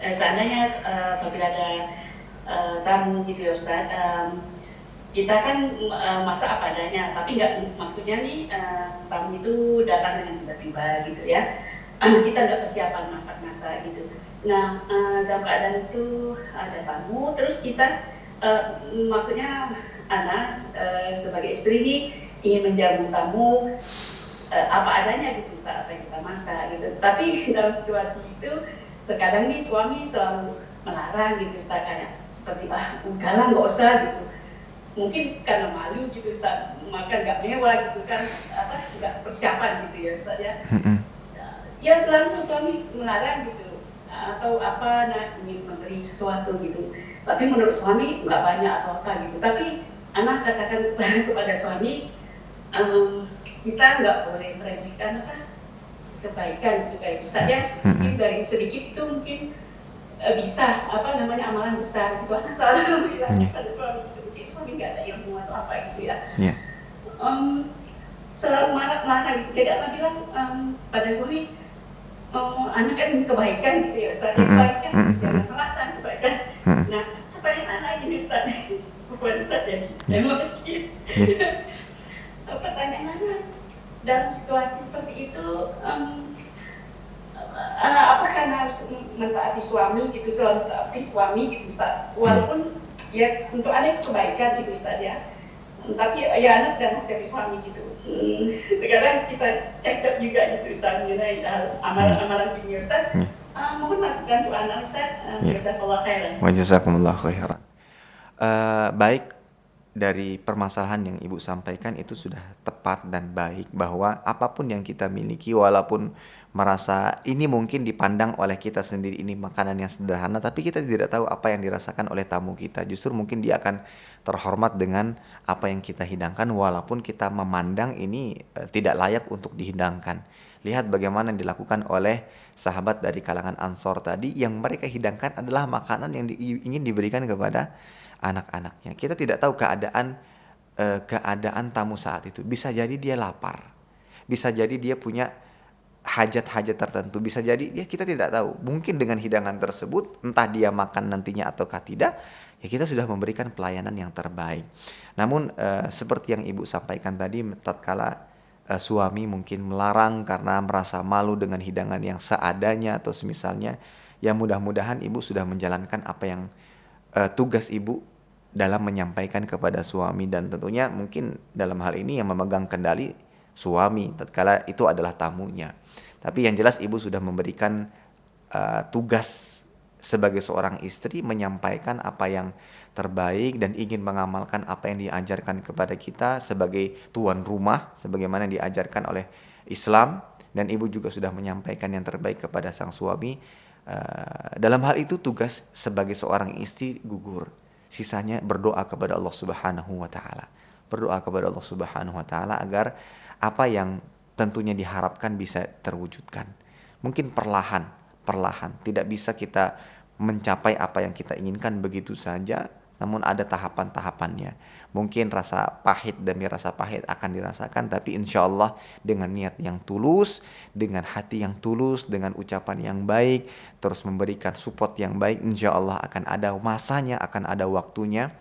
Seandainya apabila ada tamu gitu ya Ustaz, kita kan masak apa adanya, tapi nggak maksudnya nih tamu itu datang dengan tiba-tiba gitu ya. Kita nggak persiapan masak-masak gitu. Nah, dalam keadaan itu ada tamu, terus kita maksudnya Ana sebagai istri ini ingin menjamu tamu apa adanya gitu Ustaz, apa yang kita masak gitu. Tapi dalam situasi itu terkadang nih suami selalu melarang gitu Ustaz, kayak seperti udahlah nggak usah gitu. Mungkin karena malu gitu Ustaz, makan nggak mewah gitu kan, nggak persiapan gitu ya Ustaz ya. Ya selalu suami melarang gitu, atau ingin memberi sesuatu gitu. Tapi menurut suami nggak banyak atau apa gitu. Tapi anak katakan kepada suami, kita nggak boleh meremehkan kebaikan gitu kayak Ustaz ya. Mungkin dari sedikit itu mungkin bisa amalan besar gitu. Anak selalu bilang pada suami gitu, mungkin suami nggak ada ilmu atau apa gitu ya. Selalu marah-marah gitu. Jadi anak bilang pada suami, anak kan kebaikan gitu ya Ustaz, kebaikan jangan melarang kebaikan. Nah, pertanyaan anak ini Ustaz, bukan Ustaz ya, emosi. Pertanyaan anak, dalam situasi seperti itu, apakah anak harus mentaati suami gitu, selalu mentaati suami gitu Ustaz, walaupun ya untuk anak itu kebaikan gitu Ustaz ya, tapi ya anak dan nasihati suami gitu. Sekarang kita cekcok juga gitu Ustaz mengenai amalan-amalan dunia Ustaz. Mohon masukan untuk anak Ustaz. Jazakallah khairan. Wa jazakumullah khairan. Baik, dari permasalahan yang Ibu sampaikan itu sudah tepat dan baik, bahwa apapun yang kita miliki walaupun merasa ini mungkin dipandang oleh kita sendiri ini makanan yang sederhana, tapi kita tidak tahu apa yang dirasakan oleh tamu kita. Justru mungkin dia akan terhormat dengan apa yang kita hidangkan walaupun kita memandang ini tidak layak untuk dihidangkan. Lihat bagaimana yang dilakukan oleh sahabat dari kalangan Ansor tadi, yang mereka hidangkan adalah makanan yang ingin diberikan kepada anak-anaknya. Kita tidak tahu keadaan tamu saat itu. Bisa jadi dia lapar, bisa jadi dia punya hajat-hajat tertentu, bisa jadi kita tidak tahu. Mungkin dengan hidangan tersebut entah dia makan nantinya ataukah tidak, ya kita sudah memberikan pelayanan yang terbaik. Namun seperti yang Ibu sampaikan tadi, tatkala suami mungkin melarang karena merasa malu dengan hidangan yang seadanya atau semisalnya, ya mudah-mudahan Ibu sudah menjalankan apa yang tugas Ibu dalam menyampaikan kepada suami, dan tentunya mungkin dalam hal ini yang memegang kendali suami tatkala itu adalah tamunya. Tapi yang jelas Ibu sudah memberikan tugas sebagai seorang istri, menyampaikan apa yang terbaik dan ingin mengamalkan apa yang diajarkan kepada kita sebagai tuan rumah, sebagaimana yang diajarkan oleh Islam. Dan Ibu juga sudah menyampaikan yang terbaik kepada sang suami. Dalam hal itu tugas sebagai seorang istri gugur. Sisanya berdoa kepada Allah Subhanahu wa taala. Berdoa kepada Allah Subhanahu wa taala agar apa yang tentunya diharapkan bisa terwujudkan. Mungkin perlahan, tidak bisa kita mencapai apa yang kita inginkan begitu saja, namun ada tahapan-tahapannya. Mungkin rasa pahit demi rasa pahit akan dirasakan, tapi insya Allah dengan niat yang tulus, dengan hati yang tulus, dengan ucapan yang baik, terus memberikan support yang baik, insya Allah akan ada masanya, akan ada waktunya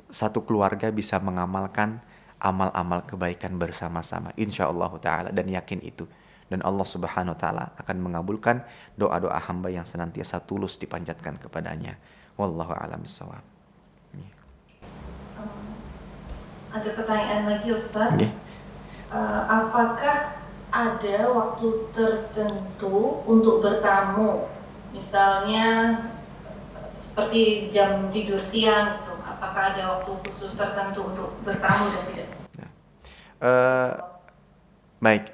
satu keluarga bisa mengamalkan amal-amal kebaikan bersama-sama, insya Allah ta'ala, dan yakin itu. Dan Allah subhanahu wa ta'ala akan mengabulkan doa-doa hamba yang senantiasa tulus dipanjatkan kepadanya. Wallahu a'lam bishawab. Ada pertanyaan lagi Ustaz. Okay. Apakah ada waktu tertentu untuk bertamu? Misalnya seperti jam tidur siang gitu. Apakah ada waktu khusus tertentu untuk bertamu dan tidak? Baik.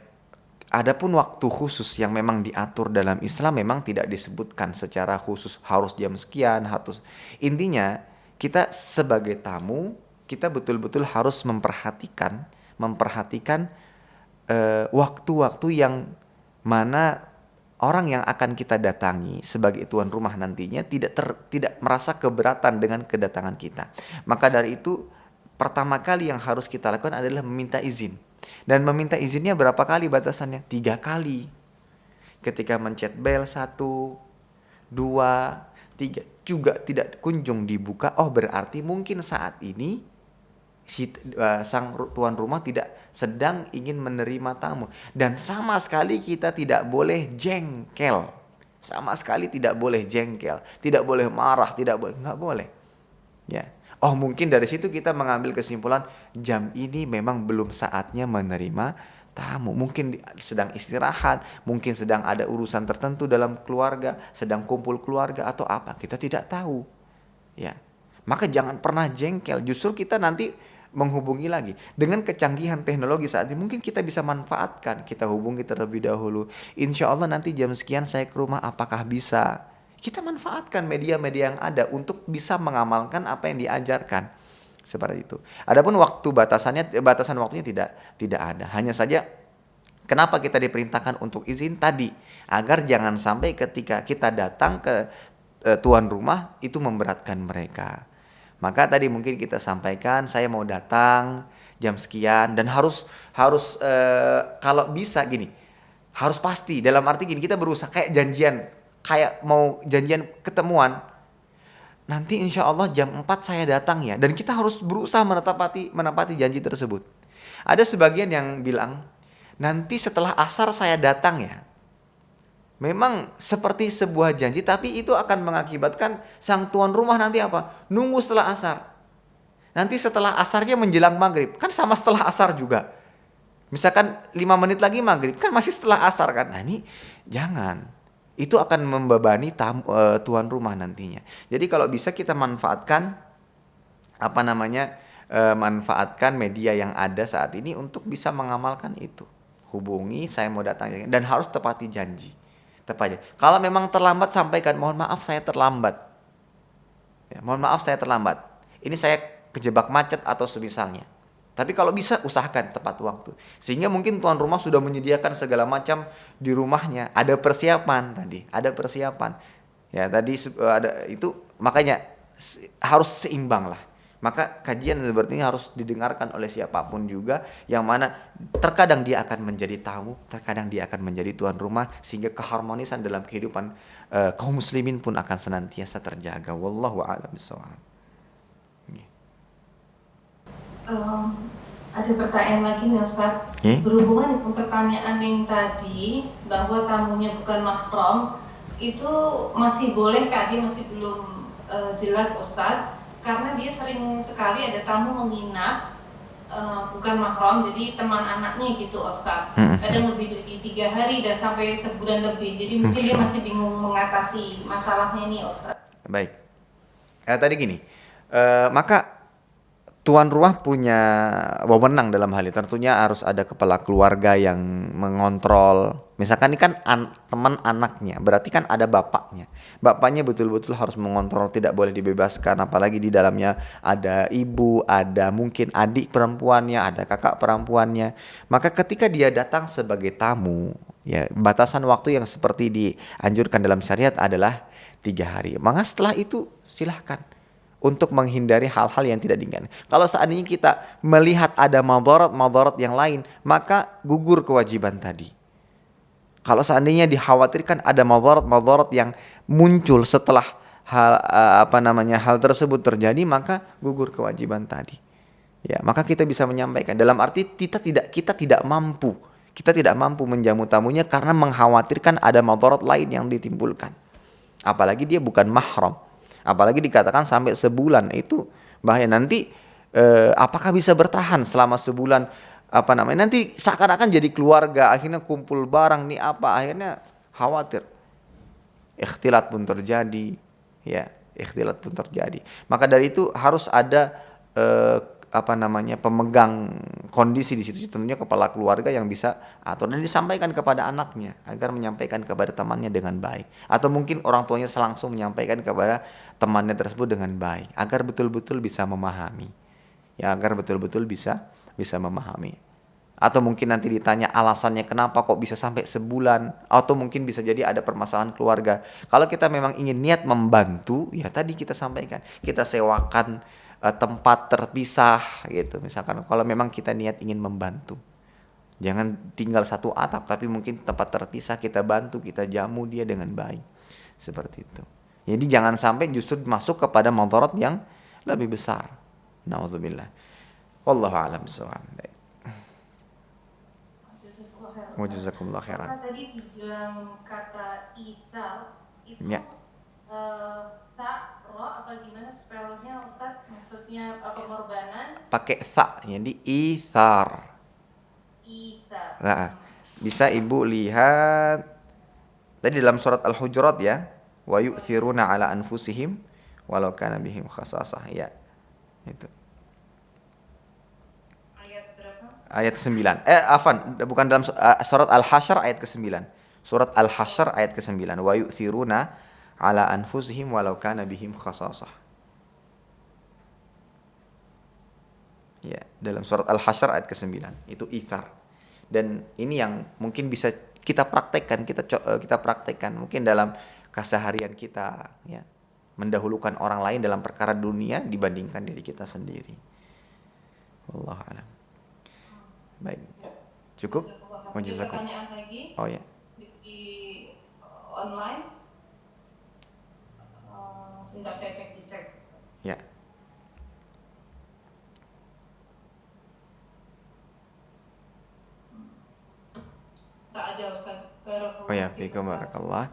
Adapun waktu khusus yang memang diatur dalam Islam memang tidak disebutkan secara khusus harus jam sekian, harus. Intinya kita sebagai tamu, kita betul-betul harus memperhatikan waktu-waktu yang mana orang yang akan kita datangi sebagai tuan rumah nantinya tidak merasa keberatan dengan kedatangan kita. Maka dari itu pertama kali yang harus kita lakukan adalah meminta izin. Dan meminta izinnya berapa kali batasannya? 3 kali. Ketika mencet bel 1, 2, 3 juga tidak kunjung dibuka, oh berarti mungkin saat ini sang tuan rumah tidak sedang ingin menerima tamu. Dan sama sekali kita tidak boleh jengkel. Sama sekali tidak boleh jengkel, tidak boleh marah, nggak boleh. Ya. Oh mungkin dari situ kita mengambil kesimpulan jam ini memang belum saatnya menerima tamu. Mungkin sedang istirahat, mungkin sedang ada urusan tertentu dalam keluarga, sedang kumpul keluarga atau apa, kita tidak tahu. Ya. Maka jangan pernah jengkel, justru kita nanti menghubungi lagi. Dengan kecanggihan teknologi saat ini mungkin kita bisa manfaatkan. Kita hubungi terlebih dahulu. Insya Allah nanti jam sekian saya ke rumah, apakah bisa? Kita manfaatkan media-media yang ada untuk bisa mengamalkan apa yang diajarkan. Seperti itu. Adapun batasan waktunya tidak ada. Hanya saja kenapa kita diperintahkan untuk izin tadi, agar jangan sampai ketika kita datang ke tuan rumah itu memberatkan mereka. Maka tadi mungkin kita sampaikan saya mau datang jam sekian dan harus kalau bisa gini, harus pasti, dalam arti gini, kita berusaha kayak janjian, kayak mau janjian ketemuan. Nanti insya Allah jam 4 saya datang ya, dan kita harus berusaha menepati janji tersebut. Ada sebagian yang bilang nanti setelah asar saya datang ya. Memang seperti sebuah janji, tapi itu akan mengakibatkan sang tuan rumah nanti apa? Nunggu setelah asar. Nanti setelah asarnya menjelang maghrib. Kan sama setelah asar juga. Misalkan 5 menit lagi maghrib, kan masih setelah asar kan. Nah ini jangan. Itu akan membebani tuan rumah nantinya. Jadi kalau bisa kita manfaatkan manfaatkan media yang ada saat ini untuk bisa mengamalkan itu. Hubungi, saya mau datang, dan harus tepati janji. Aja. Kalau memang terlambat, sampaikan mohon maaf saya terlambat. Ya, mohon maaf saya terlambat. Ini saya kejebak macet atau semisalnya. Tapi kalau bisa usahakan tepat waktu. Sehingga mungkin tuan rumah sudah menyediakan segala macam di rumahnya. Ada persiapan tadi, ada persiapan. Ya tadi ada itu, makanya harus seimbang lah. Maka kajian seperti ini harus didengarkan oleh siapapun juga, yang mana terkadang dia akan menjadi tamu, terkadang dia akan menjadi tuan rumah, sehingga keharmonisan dalam kehidupan kaum muslimin pun akan senantiasa terjaga. Wallahu a'lam bishawab. Ada pertanyaan lagi nih Ustaz. Berhubungan dengan pertanyaan yang tadi bahwa tamunya bukan mahram, itu masih boleh Kak? Dia masih belum jelas Ustaz. Karena dia sering sekali ada tamu menginap bukan mahram, jadi teman anaknya gitu Ustaz. Kadang lebih dari 3 hari dan sampai sebulan lebih. Jadi mungkin dia masih bingung mengatasi masalahnya ini Ustaz. Baik. Tadi gini, maka tuan rumah punya wewenang dalam hal ini. Tentunya harus ada kepala keluarga yang mengontrol. Misalkan ini kan teman anaknya, berarti kan ada bapaknya. Bapaknya betul-betul harus mengontrol, tidak boleh dibebaskan. Apalagi di dalamnya ada ibu, ada mungkin adik perempuannya, ada kakak perempuannya. Maka ketika dia datang sebagai tamu, ya batasan waktu yang seperti dianjurkan dalam syariat adalah 3 hari. Maka setelah itu silahkan untuk menghindari hal-hal yang tidak diinginkan. Kalau seandainya kita melihat ada madarat yang lain, maka gugur kewajiban tadi. Kalau seandainya dikhawatirkan ada madarat yang muncul setelah hal tersebut terjadi, maka gugur kewajiban tadi. Ya, maka kita bisa menyampaikan dalam arti kita tidak mampu menjamu tamunya karena mengkhawatirkan ada madarat lain yang ditimbulkan. Apalagi dia bukan mahram. Apalagi dikatakan sampai sebulan, itu bahaya. Nanti apakah bisa bertahan selama sebulan? Nanti seakan-akan jadi keluarga, akhirnya kumpul barang nih akhirnya khawatir ikhtilat pun terjadi, ya ikhtilat pun terjadi. Maka dari itu harus ada pemegang kondisi di situ, tentunya kepala keluarga yang bisa atur dan disampaikan kepada anaknya agar menyampaikan kepada temannya dengan baik, atau mungkin orang tuanya langsung menyampaikan kepada temannya tersebut dengan baik agar betul-betul bisa memahami, bisa memahami. Atau mungkin nanti ditanya alasannya kenapa kok bisa sampai sebulan, atau mungkin bisa jadi ada permasalahan keluarga. Kalau kita memang ingin niat membantu, ya tadi kita sampaikan, kita sewakan tempat terpisah gitu. Misalkan kalau memang kita niat ingin membantu, jangan tinggal satu atap, tapi mungkin tempat terpisah, kita bantu, kita jamu dia dengan baik, seperti itu. Jadi jangan sampai justru masuk kepada madarat yang lebih besar. Nauzubillah. Wallahu a'lam bishawab. Jazakumullah khairan. Tadi dibilang kata itar itu Ya. Ta, ro, apa gimana spellnya Ustaz? Maksudnya pengorbanan? Pakai tha, jadi ithar. Itar. Nah, bisa ibu lihat tadi dalam surat Al-Hujurat ya, wa yu'thiruna ala anfusihim walau kana bihim khasasah, ya. Itu. Ayat berapa? Ayat 9. Bukan dalam surat Al-Hasyr ayat ke-9. Surat Al-Hasyr ayat ke-9. Wa yu'thiruna ala anfusihim walau kana bihim khasasah. Ya, dalam surat Al-Hasyr ayat ke-9 itu ithar. Dan ini yang mungkin bisa kita praktekkan mungkin dalam keseharian kita, ya. Mendahulukan orang lain dalam perkara dunia dibandingkan diri kita sendiri. Wallahu a'lam. Baik. Cukup? Pertanyaan lagi? Oh ya. Di online. Sebentar saya dicek. Ya. Tak ada Ustaz. Oh ya, fiikum barakallah.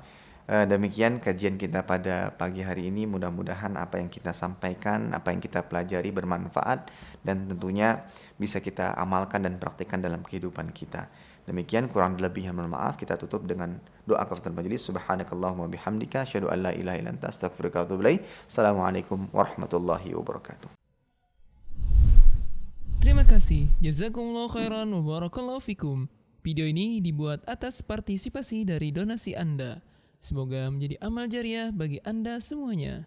Demikian kajian kita pada pagi hari ini. Mudah-mudahan apa yang kita sampaikan, apa yang kita pelajari bermanfaat dan tentunya bisa kita amalkan dan praktikkan dalam kehidupan kita. Demikian, kurang lebihnya mohon maaf. Kita tutup dengan doa kafaratul majelis. Subhanakallahumma bihamdika asyhadu an la ilaha illa anta astaghfiruka wa atubu ilaik. Assalamualaikum warahmatullahi wabarakatuh. Terima kasih. Jazakumullah khairan wa barakallahu fikum. Video ini dibuat atas partisipasi dari donasi Anda. Semoga menjadi amal jariah bagi Anda semuanya.